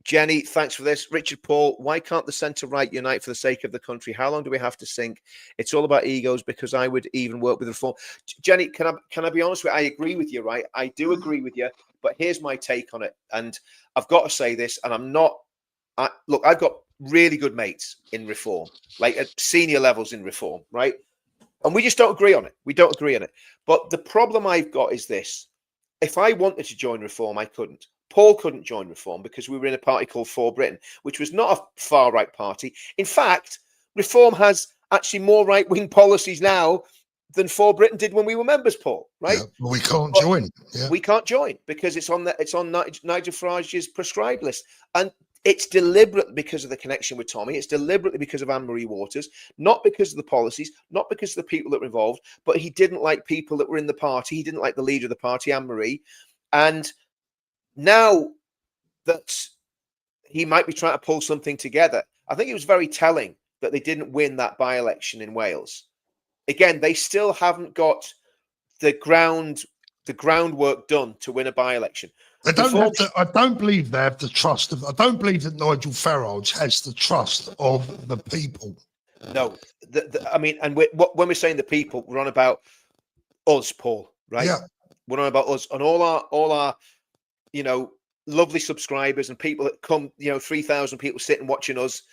Jenny, thanks for this. Richard Paul, why can't the centre-right unite for the sake of the country? How long do we have to sink? It's all about egos, because I would even work with reform. Jenny, can I be honest with you? I agree with you, right? I do agree with you, but here's my take on it. And I've got to say this, and look, I've got really good mates in reform, like at senior levels in reform, right? And we just don't agree on it. We don't agree on it. But the problem I've got is this. If I wanted to join reform, I couldn't. Paul couldn't join reform because we were in a party called For Britain, which was not a far-right party. In fact, reform has actually more right-wing policies now than For Britain did when we were members, Paul, right? Yeah, well, we can't join. Yeah. We can't join because it's on Nigel Farage's prescribed list. And it's deliberately because of the connection with Tommy. It's deliberately because of Anne-Marie Waters, not because of the policies, not because of the people that were involved, but he didn't like people that were in the party. He didn't like the leader of the party, Anne-Marie. And now that he might be trying to pull something together, I think it was very telling that they didn't win that by-election in Wales. Again, they still haven't got the groundwork done to win a by-election. I don't believe they have the trust of. I don't believe that Nigel Farage has the trust of the people. No, I mean, and when we're saying the people, we're on about us, Paul, right? Yeah, we're on about us and all our, lovely subscribers and people that come, 3,000 people sitting watching us.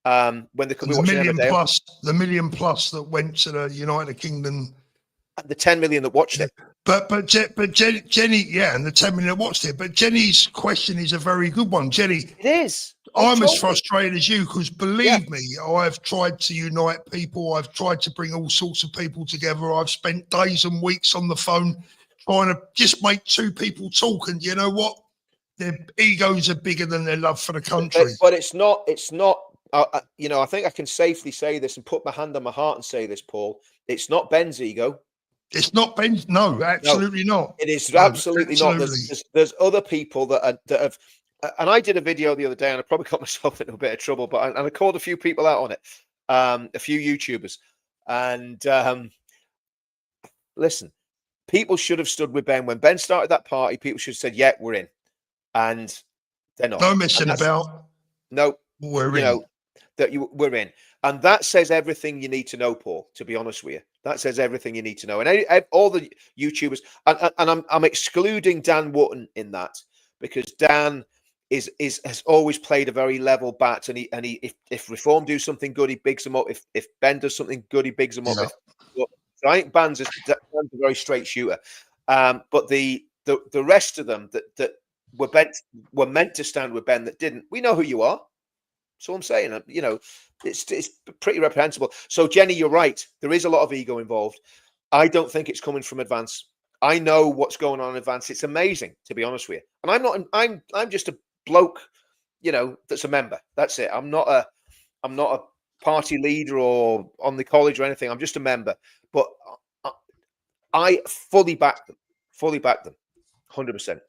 When they could be watching the million plus that went to the United Kingdom. The 10 million that watched it. But Jenny, and the 10 million that watched it. But Jenny's question is a very good one. Jenny, it is. I'm as frustrated as you because believe me, I've tried to unite people. I've tried to bring all sorts of people together. I've spent days and weeks on the phone trying to just make two people talk. And you know what? Their egos are bigger than their love for the country. But it's not. I think I can safely say this and put my hand on my heart and say this, Paul. It's not Ben's ego. It's not Ben. No, absolutely not. It is absolutely not. There's other people that have, and I did a video the other day, and I probably got myself into a bit of trouble, but I called a few people out on it, a few YouTubers, and listen, people should have stood with Ben when Ben started that party. People should have said, "Yeah, we're in," and they're not. No messing about. No, We're you in. know that we're in, and that says everything you need to know, Paul. To be honest with you, that says everything you need to know. And all the YouTubers, and I'm excluding Dan Wootton in that, because Dan has always played a very level bat, and he if Reform do something good, he bigs them up. If Ben does something good, he bigs them up. Yeah. So I think Dan's a very straight shooter, but the rest of them that were meant to stand with Ben that didn't, we know who you are. So I'm saying, it's pretty reprehensible. So Jenny, you're right. There is a lot of ego involved. I don't think it's coming from Advance. I know what's going on in Advance. It's amazing, to be honest with you. And I'm just a bloke, that's a member. That's it. I'm not a party leader or on the college or anything. I'm just a member. But I fully back them. 100%.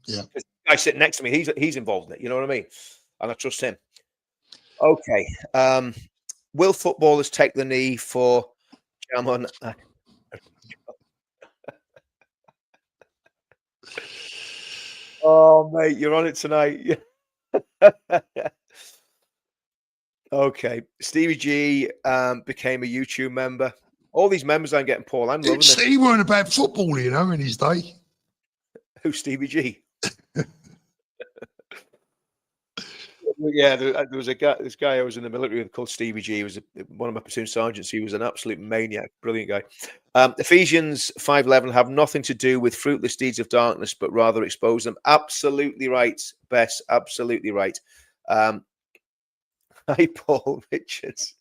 Yeah. The guy sitting next to me, he's involved in it. You know what I mean? And I trust him. Okay. Will footballers take the knee for Jamon? Oh, mate, you're on it tonight. Okay. Stevie G became a YouTube member. All these members I'm getting, Paul. I'm loving it. He weren't about football, in his day. Who, Stevie G? Yeah, there was a guy. This guy I was in the military with called Stevie G. He was one of my platoon sergeants. He was an absolute maniac, brilliant guy. Ephesians 5:11 have nothing to do with fruitless deeds of darkness, but rather expose them. Absolutely right, Bess. Absolutely right. Hi, Paul Richards.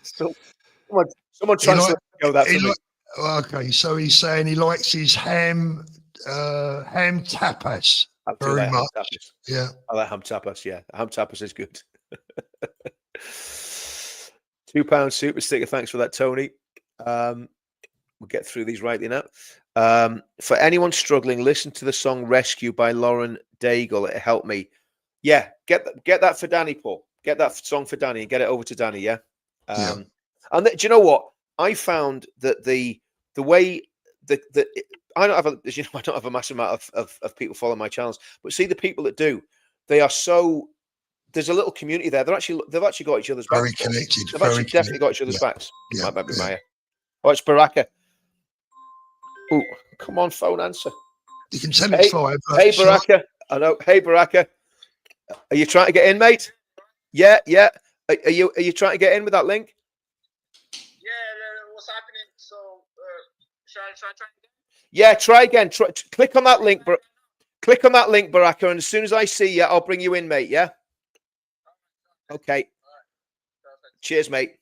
Someone translate that for me. Okay, so he's saying he likes his ham tapas. Very much. Yeah. I like ham tapas. Yeah. Ham tapas is good. £2 super sticker. Thanks for that, Tony. We'll get through these right now. For anyone struggling, listen to the song Rescue by Lauren Daigle. It helped me. Yeah. Get that for Danny, Paul. Get that song for Danny and get it over to Danny. Yeah. And do you know what? I found that the way that I don't have a massive amount of people following my channels, but see the people that do, they are so. There's a little community there. They've actually got each other's backs. Very connected. They've actually definitely got each other's backs. Might be Maya. Oh, it's Baraka. Oh, come on, phone answer. You can send it live. Hey, Baraka. I know. Hey, Baraka. Are you trying to get in, mate? Yeah. Are you trying to get in with that link? Yeah. What's happening? So, should I try again? Yeah, try again. Click on that link. Click on that link, Baraka, and as soon as I see you, I'll bring you in, mate. Yeah. Okay. Cheers, mate.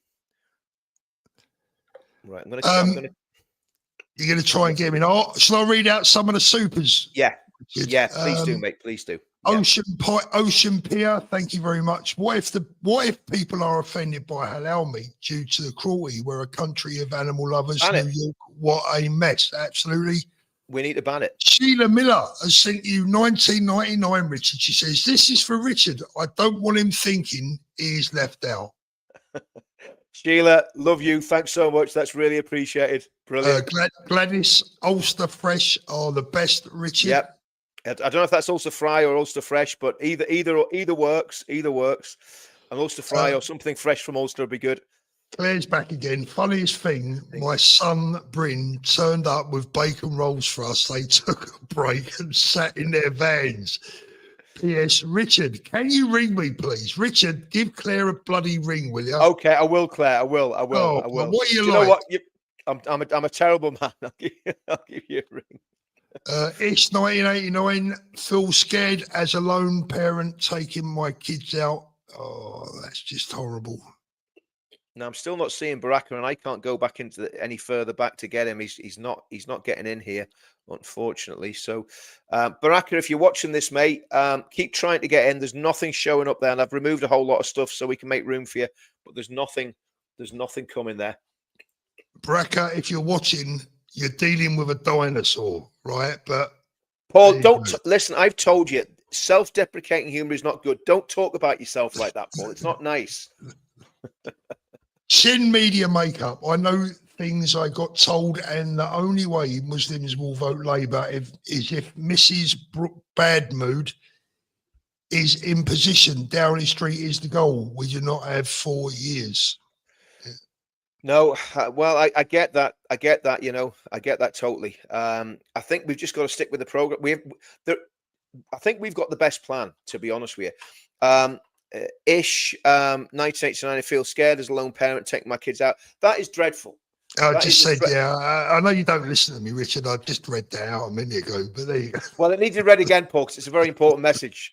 Right, I'm gonna. You're gonna try and get me. Oh, shall I read out some of the supers? Yeah. Yeah. Please do, mate. Please do. Yeah. Ocean Pier, thank you very much. What if people are offended by halal meat due to the cruelty? We're a country of animal lovers. New York, what a mess! Absolutely, we need to ban it. Sheila Miller has sent you 1999, Richard. She says this is for Richard. I don't want him thinking he's left out. Sheila, love you. Thanks so much. That's really appreciated. Brilliant. Gladys, Ulster Fresh are the best, Richard. Yep. I don't know if that's Ulster Fry or Ulster Fresh, but either works. Either works. An Ulster Fry or something fresh from Ulster would be good. Claire's back again. Funniest thing, my son Bryn turned up with bacon rolls for us. They took a break and sat in their vans. P.S. Richard, can you ring me, please? Richard, give Claire a bloody ring, will you? Okay, I will, Claire. I will. Oh, I will. What are you Do like? You know what? I'm a terrible man. I'll give you a ring. Ish 1989. Feel scared as a lone parent taking my kids out. Oh, that's just horrible. Now I'm still not seeing Baraka, and I can't go back into any further back to get him. He's not getting in here, unfortunately. So, Baraka, if you're watching this, mate, keep trying to get in. There's nothing showing up there, and I've removed a whole lot of stuff so we can make room for you. But there's nothing coming there. Baraka, if you're watching, you're dealing with a dinosaur, right? But Paul, don't listen. I've told you, self-deprecating humor is not good. Don't talk about yourself like that, Paul. It's not nice. Shin media makeup. I know things I got told, and the only way Muslims will vote Labour is if Mrs. Badmood is in position. Downing Street is the goal. We do not have 4 years. No, well, I get that. I get that. You know, I get that totally. I think we've just got to stick with the program. I think we've got the best plan, to be honest with you. 1989. I feel scared as a lone parent taking my kids out. That is dreadful. I just said, I know you don't listen to me, Richard. I just read that out a minute ago, but there you go. Well, it needs to be read again, Paul, because it's a very important message.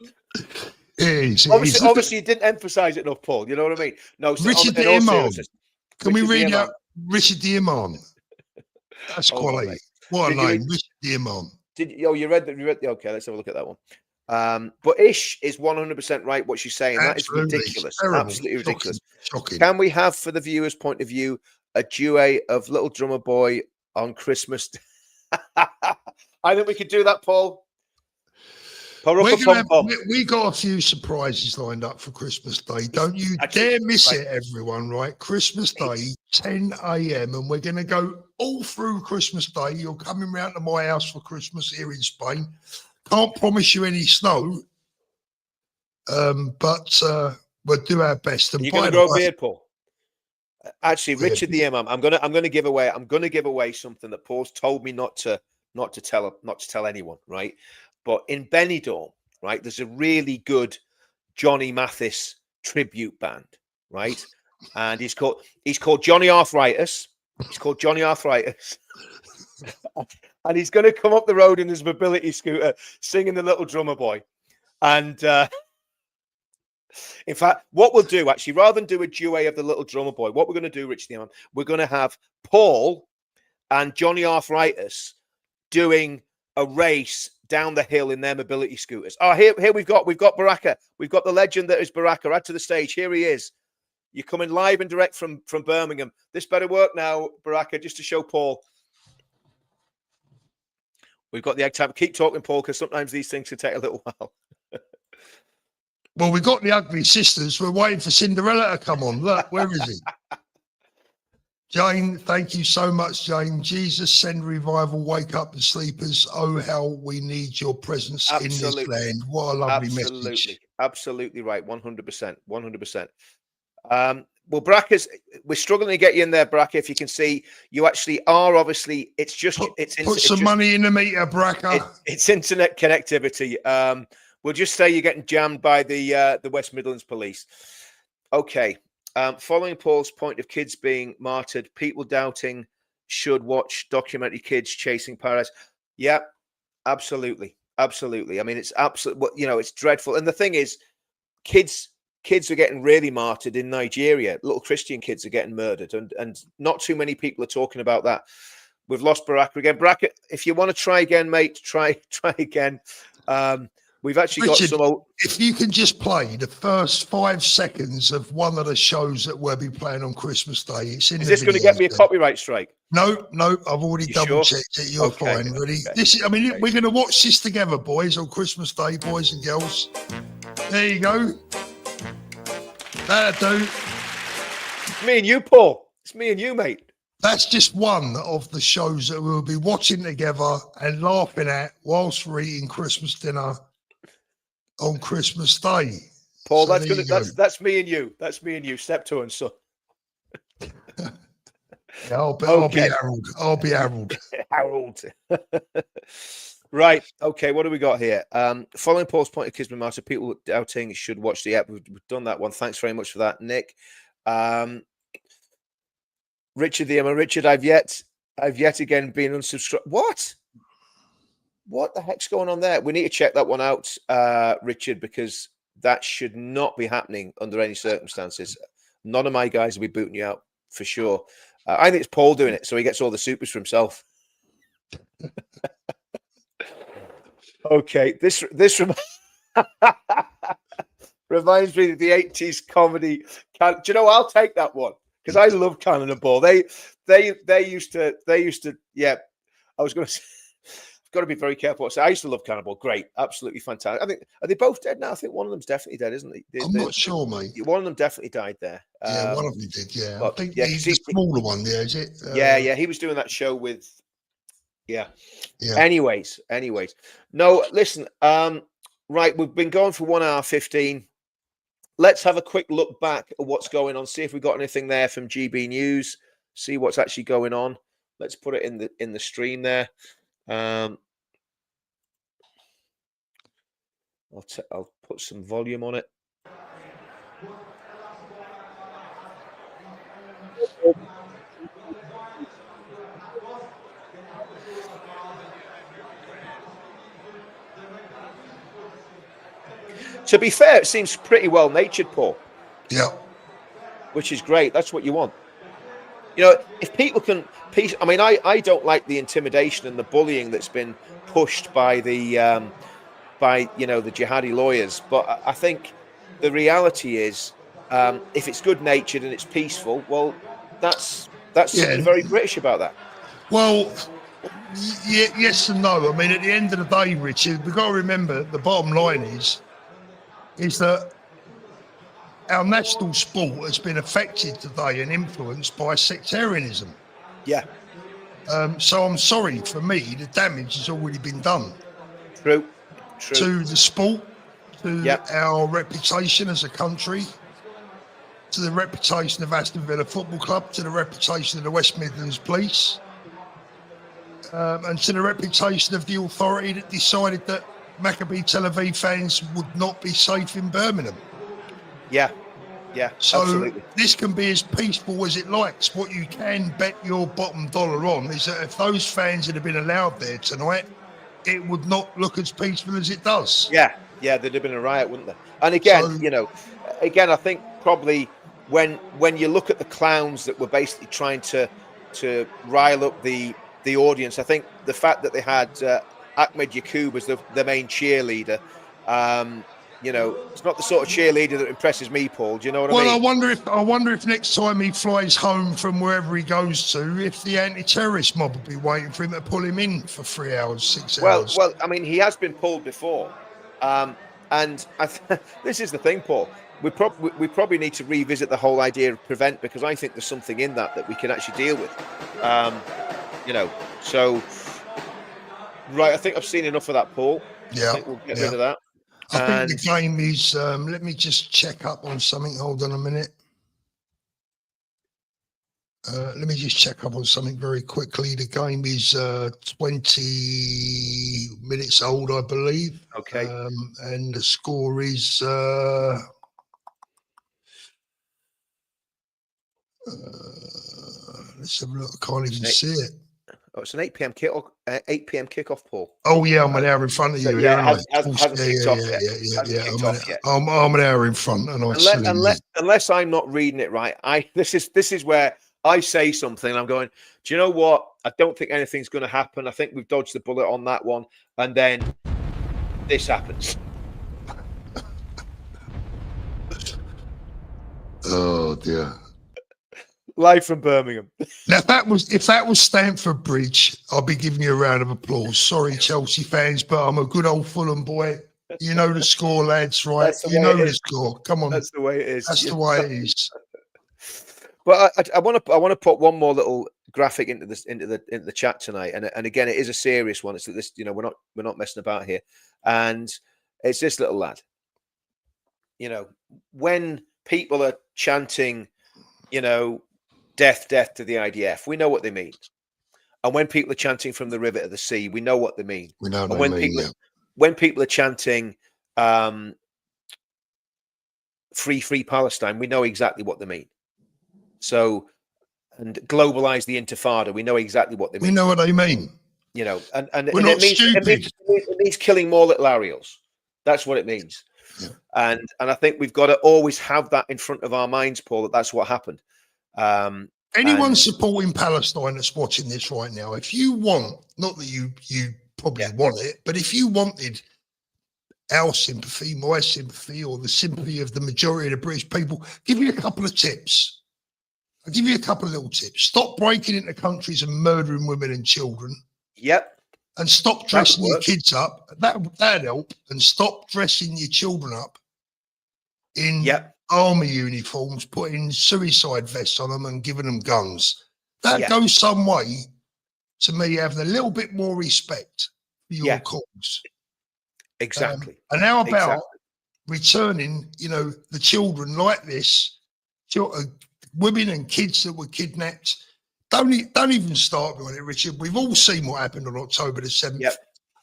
It is. Obviously, you didn't emphasise it enough, Paul. You know what I mean? No, Richard the Imam. Can we read out Richard the Imam? That's quality. What a name, Richard the Imam. You read that? Okay, let's have a look at that one. But Ish is 100% right what she's saying. Absolutely. That is ridiculous. Terrible. Absolutely ridiculous. Shocking. Can we have, for the viewer's point of view, a duet of Little Drummer Boy on Christmas? I think we could do that, Paul. We got a few surprises lined up for Christmas Day. Don't you dare miss it, everyone, right? Christmas Day, 10 a.m. and we're going to go all through Christmas Day. You're coming round to my house for Christmas here in Spain. Can't promise you any snow, but we'll do our best. And you're going to grow a beard, Paul? Actually, Richard the Imam, I'm going to give away something that Paul's told me not to tell anyone, right? But in Benidorm, right, there's a really good Johnny Mathis tribute band, right? And he's called Johnny Arthritis. He's called Johnny Arthritis. And he's going to come up the road in his mobility scooter singing The Little Drummer Boy. And in fact, what we'll do, actually, rather than do a duet of The Little Drummer Boy, what we're going to do, Richard the Imam, we're going to have Paul and Johnny Arthritis doing a race down the hill in their mobility scooters. Oh, here we've got Baraka. We've got the legend that is Baraka. Add to the stage. Here he is. You're coming live and direct from Birmingham. This better work now, Baraka, just to show Paul. We've got the egg time. Keep talking, Paul, because sometimes these things can take a little while. Well, we've got the Ugly Sisters. We're waiting for Cinderella to come on. Look, where is he? Jane, thank you so much, Jane. Jesus, send revival, wake up the sleepers. Oh, how we need your presence in this land. What a lovely message. Absolutely right. 100%. 100%. Well, Baraka's, we're struggling to get you in there, Baraka. If you can see, you actually are obviously, put some money in the meter, Baraka. It's internet connectivity. We'll just say you're getting jammed by the West Midlands police. Okay. Following Paul's point of kids being martyred, people doubting should watch documentary kids chasing paradise. Yeah, absolutely. Absolutely. I mean, it's absolutely, it's dreadful. And the thing is, kids are getting really martyred in Nigeria. Little Christian kids are getting murdered. And not too many people are talking about that. We've lost Baraka again. Baraka, if you want to try again, mate, try again. We've actually Richard, got some. If you can just play the first 5 seconds of one of the shows that we'll be playing on Christmas Day. It's in. Is this going to get me a copyright strike? No, I've already double checked it. You're fine, ready? Okay. We're going to watch this together, boys, on Christmas Day, boys and girls. There you go. That'll do. It's me and you, Paul. It's me and you, mate. That's just one of the shows that we'll be watching together and laughing at whilst we're eating Christmas dinner on Christmas Day. Paul, so that's me and you. That's me and you. Step two and son. I'll be Harold. I'll be Harold. Harold. Right. Okay. What do we got here? Following Paul's point of Kismet Master, people doubting should watch the app. We've done that one. Thanks very much for that, Nick. Richard the Emma. Richard, I've yet again been unsubscribed. What the heck's going on there? We need to check that one out, Richard, because that should not be happening under any circumstances. None of my guys will be booting you out for sure. I think it's Paul doing it, so he gets all the supers for himself. Okay, this reminds me of the 80s comedy. Do you know? I'll take that one because I love Cannon and Ball. They used to. Yeah, I was going to say. got to be very careful. So I used to love Cannonball. Great, absolutely fantastic. I think are they both dead now? I think one of them's definitely dead, isn't he? I'm not sure, mate. One of them definitely died there. Yeah, one of them did. Yeah, but, I think yeah, the smaller one. Yeah, is it? Yeah, he was doing that show with. Yeah. Yeah. Anyways. No, listen. Right, we've been going for 1 hour 15. Let's have a quick look back at what's going on. See if we got anything there from GB News. See what's actually going on. Let's put it in the stream there. I'll put some volume on it. To be fair, it seems pretty well natured, Paul. Yeah. Which is great. That's what you want. You know, if people can I mean, I don't like the intimidation and the bullying that's been pushed by the the jihadi lawyers, but I think the reality is, if it's good natured and it's peaceful, well, that's something very British about that. Well, yes and no. I mean, at the end of the day, Richard, we've got to remember the bottom line is that our national sport has been affected today and influenced by sectarianism. Yeah. So I'm sorry, for me, the damage has already been done. True. To the sport, to our reputation as a country, to the reputation of Aston Villa Football Club, to the reputation of the West Midlands Police, and to the reputation of the authority that decided that Maccabi Tel Aviv fans would not be safe in Birmingham. Yeah, so absolutely. This can be as peaceful as it likes. What you can bet your bottom dollar on is that if those fans had been allowed there tonight, it would not look as peaceful as it does. Yeah, there'd have been a riot, wouldn't there? And again, I think probably when you look at the clowns that were basically trying to rile up the audience, I think the fact that they had Ahmed Yacoub as the main cheerleader, it's not the sort of cheerleader that impresses me, Paul. Do you know what I mean? Well, I wonder if next time he flies home from wherever he goes to, if the anti-terrorist mob will be waiting for him to pull him in for 3 hours, 6 hours. Well, I mean, he has been pulled before, and this is the thing, Paul. We probably need to revisit the whole idea of prevent, because I think there's something in that we can actually deal with. So right, I think I've seen enough of that, Paul. Yeah, I think we'll get rid of that. I think the game is. Let me just check up on something. Hold on a minute. Let me just check up on something very quickly. The game is 20 minutes old, I believe. Okay. And the score is. Let's have a look. I can't even see it. Oh, it's an 8 p.m. kickoff. 8 p.m. kickoff, Paul. Oh yeah, I'm an hour in front of you. Hasn't kicked off yet. I'm an hour in front, and unless I'm not reading it right, this is where I say something. And I'm going, do you know what? I don't think anything's going to happen. I think we've dodged the bullet on that one, and then this happens. Oh dear. Live from Birmingham. Now, if that was Stamford Bridge, I'll be giving you a round of applause. Sorry, Chelsea fans, but I'm a good old Fulham boy. You know the score, lads, right? You know the score. Come on. That's the way it is. That's the way it is. But I want to put one more little graphic into the chat tonight, and again, it is a serious one. It's that this, we're not messing about here, and it's this little lad. When people are chanting, death to the IDF, we know what they mean. And when people are chanting from the river to the sea, we know what they mean. We know what they mean. When people are chanting free Palestine, we know exactly what they mean. So, and globalize the Intifada, we know exactly what they mean. We know what they mean. And we're not stupid. It means killing more little Ariels. That's what it means. Yeah. And I think we've got to always have that in front of our minds, Paul, that's what happened. Anyone supporting Palestine that's watching this right now, if you want, not that you probably want it, but if you wanted our sympathy, my sympathy, or the sympathy of the majority of the British people, give you a couple of tips. I'll give you a couple of little tips. Stop breaking into countries and murdering women and children. Yep. and stop dressing your kids up. That'd help. And stop dressing your children up in army uniforms, putting suicide vests on them and giving them guns. That goes some way to me having a little bit more respect for your cause. Exactly. And how about returning, you know, the children like this, women and kids that were kidnapped? Don't even start me on it, Richard. We've all seen what happened on October the 7th.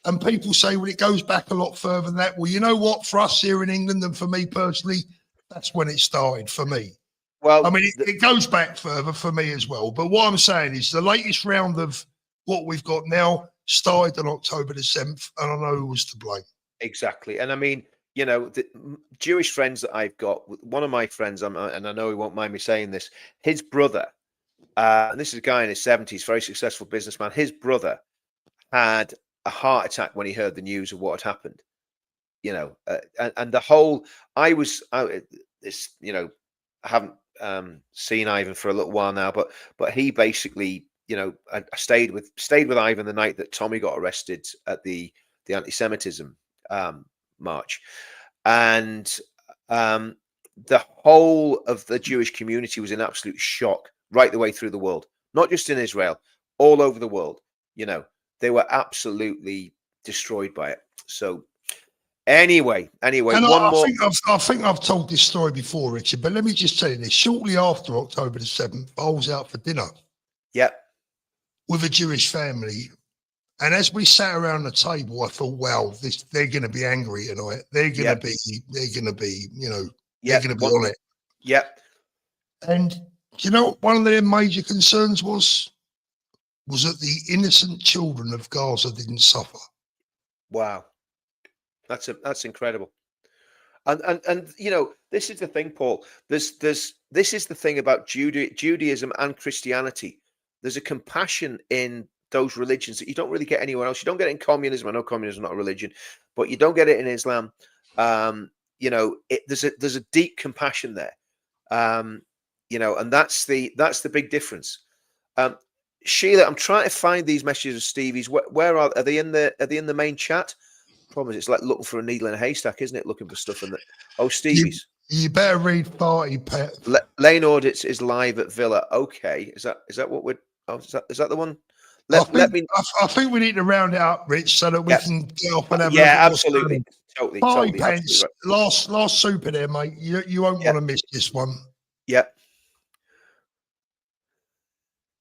And people say, well, it goes back a lot further than that. Well, you know what? For us here in England and for me personally, that's when it started for me. Well, I mean, it goes back further for me as well. But what I'm saying is the latest round of what we've got now started on October the 7th, and I know who was to blame. Exactly. And I mean, you know, the Jewish friends that I've got, one of my friends, and I know he won't mind me saying this, his brother, and this is a guy in his 70s, very successful businessman, his brother had a heart attack when he heard the news of what had happened. You know, and the whole, I haven't seen Ivan for a little while now, but he basically, you know, I stayed with Ivan the night that Tommy got arrested at the anti-Semitism march, and the whole of the Jewish community was in absolute shock right the way through the world, not just in Israel, all over the world. You know, they were absolutely destroyed by it. So anyway, and I think I've told this story before, Richard, but let me just tell you this. Shortly after October the 7th, I was out for dinner with a Jewish family. And as we sat around the table, I thought, wow, they're going to be angry tonight. They're going to be, you know, they're going to be on it. Yep. And, you know, one of their major concerns was that the innocent children of Gaza didn't suffer. Wow. That's incredible. And you know, this is the thing, Paul. This is the thing about Judaism and Christianity. There's a compassion in those religions that you don't really get anywhere else. You don't get it in communism. I know communism is not a religion, but you don't get it in Islam. You know, there's a deep compassion there. You know, and that's the big difference. Sheila, I'm trying to find these messages of Stevie's. Where are they in the main chat? Problem is, it's like looking for a needle in a haystack, isn't it? Looking for stuff in the Stevie's. You better read Party Pet. Lane Audits is live at Villa. Okay, is that what we're? Oh, is that the one? I think we need to round it up, Rich, so that we can get off and have. Yeah, absolutely, totally. Party Pants, right. last super there, mate. You won't want to miss this one. Yep.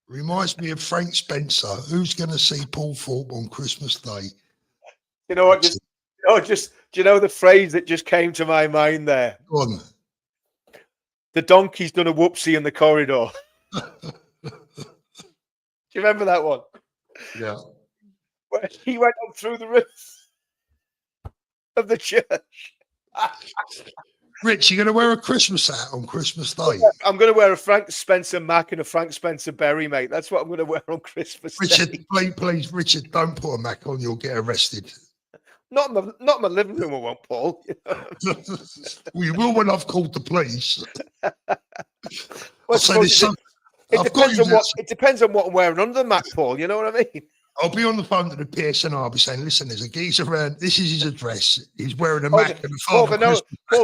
Reminds me of Frank Spencer. Who's going to see Paul Thorpe on Christmas Day? You know what? Do you know the phrase that just came to my mind there? Go on. The donkey's done a whoopsie in the corridor. Do you remember that one? Yeah. Where he went up through the roof of the church. Rich, you're going to wear a Christmas hat on Christmas Day? I'm going to wear a Frank Spencer Mac and a Frank Spencer Berry, mate. That's what I'm going to wear on Christmas Richard, Day. please, Richard, don't put a Mac on. You'll get arrested. Not in my living room, I won't, Paul. We will when I've called the police. It depends on what I'm wearing under the Mac, Paul. You know what I mean? I'll be on the phone to the PSN. I'll be saying, listen, there's a geezer around. This is his address. He's wearing a Mac and a Paul,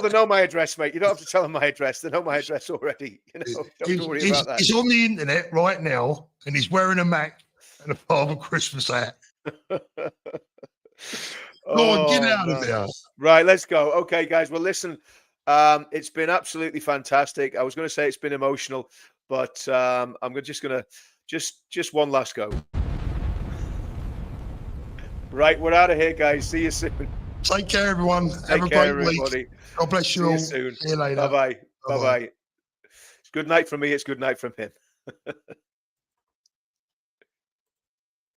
they know my address, mate. You don't have to tell them my address. They know my address already. You know, don't worry about that. He's on the internet right now, and he's wearing a Mac and a Father Christmas hat. Go on, get out of there. Right, let's go. Okay, guys. Well, listen, it's been absolutely fantastic. I was going to say it's been emotional, but I'm just going to just one last go. Right, we're out of here, guys. See you soon. Take care, everyone. Have a great week. God bless you all. See you later. Bye-bye. Bye-bye. It's good night from me. It's good night from him.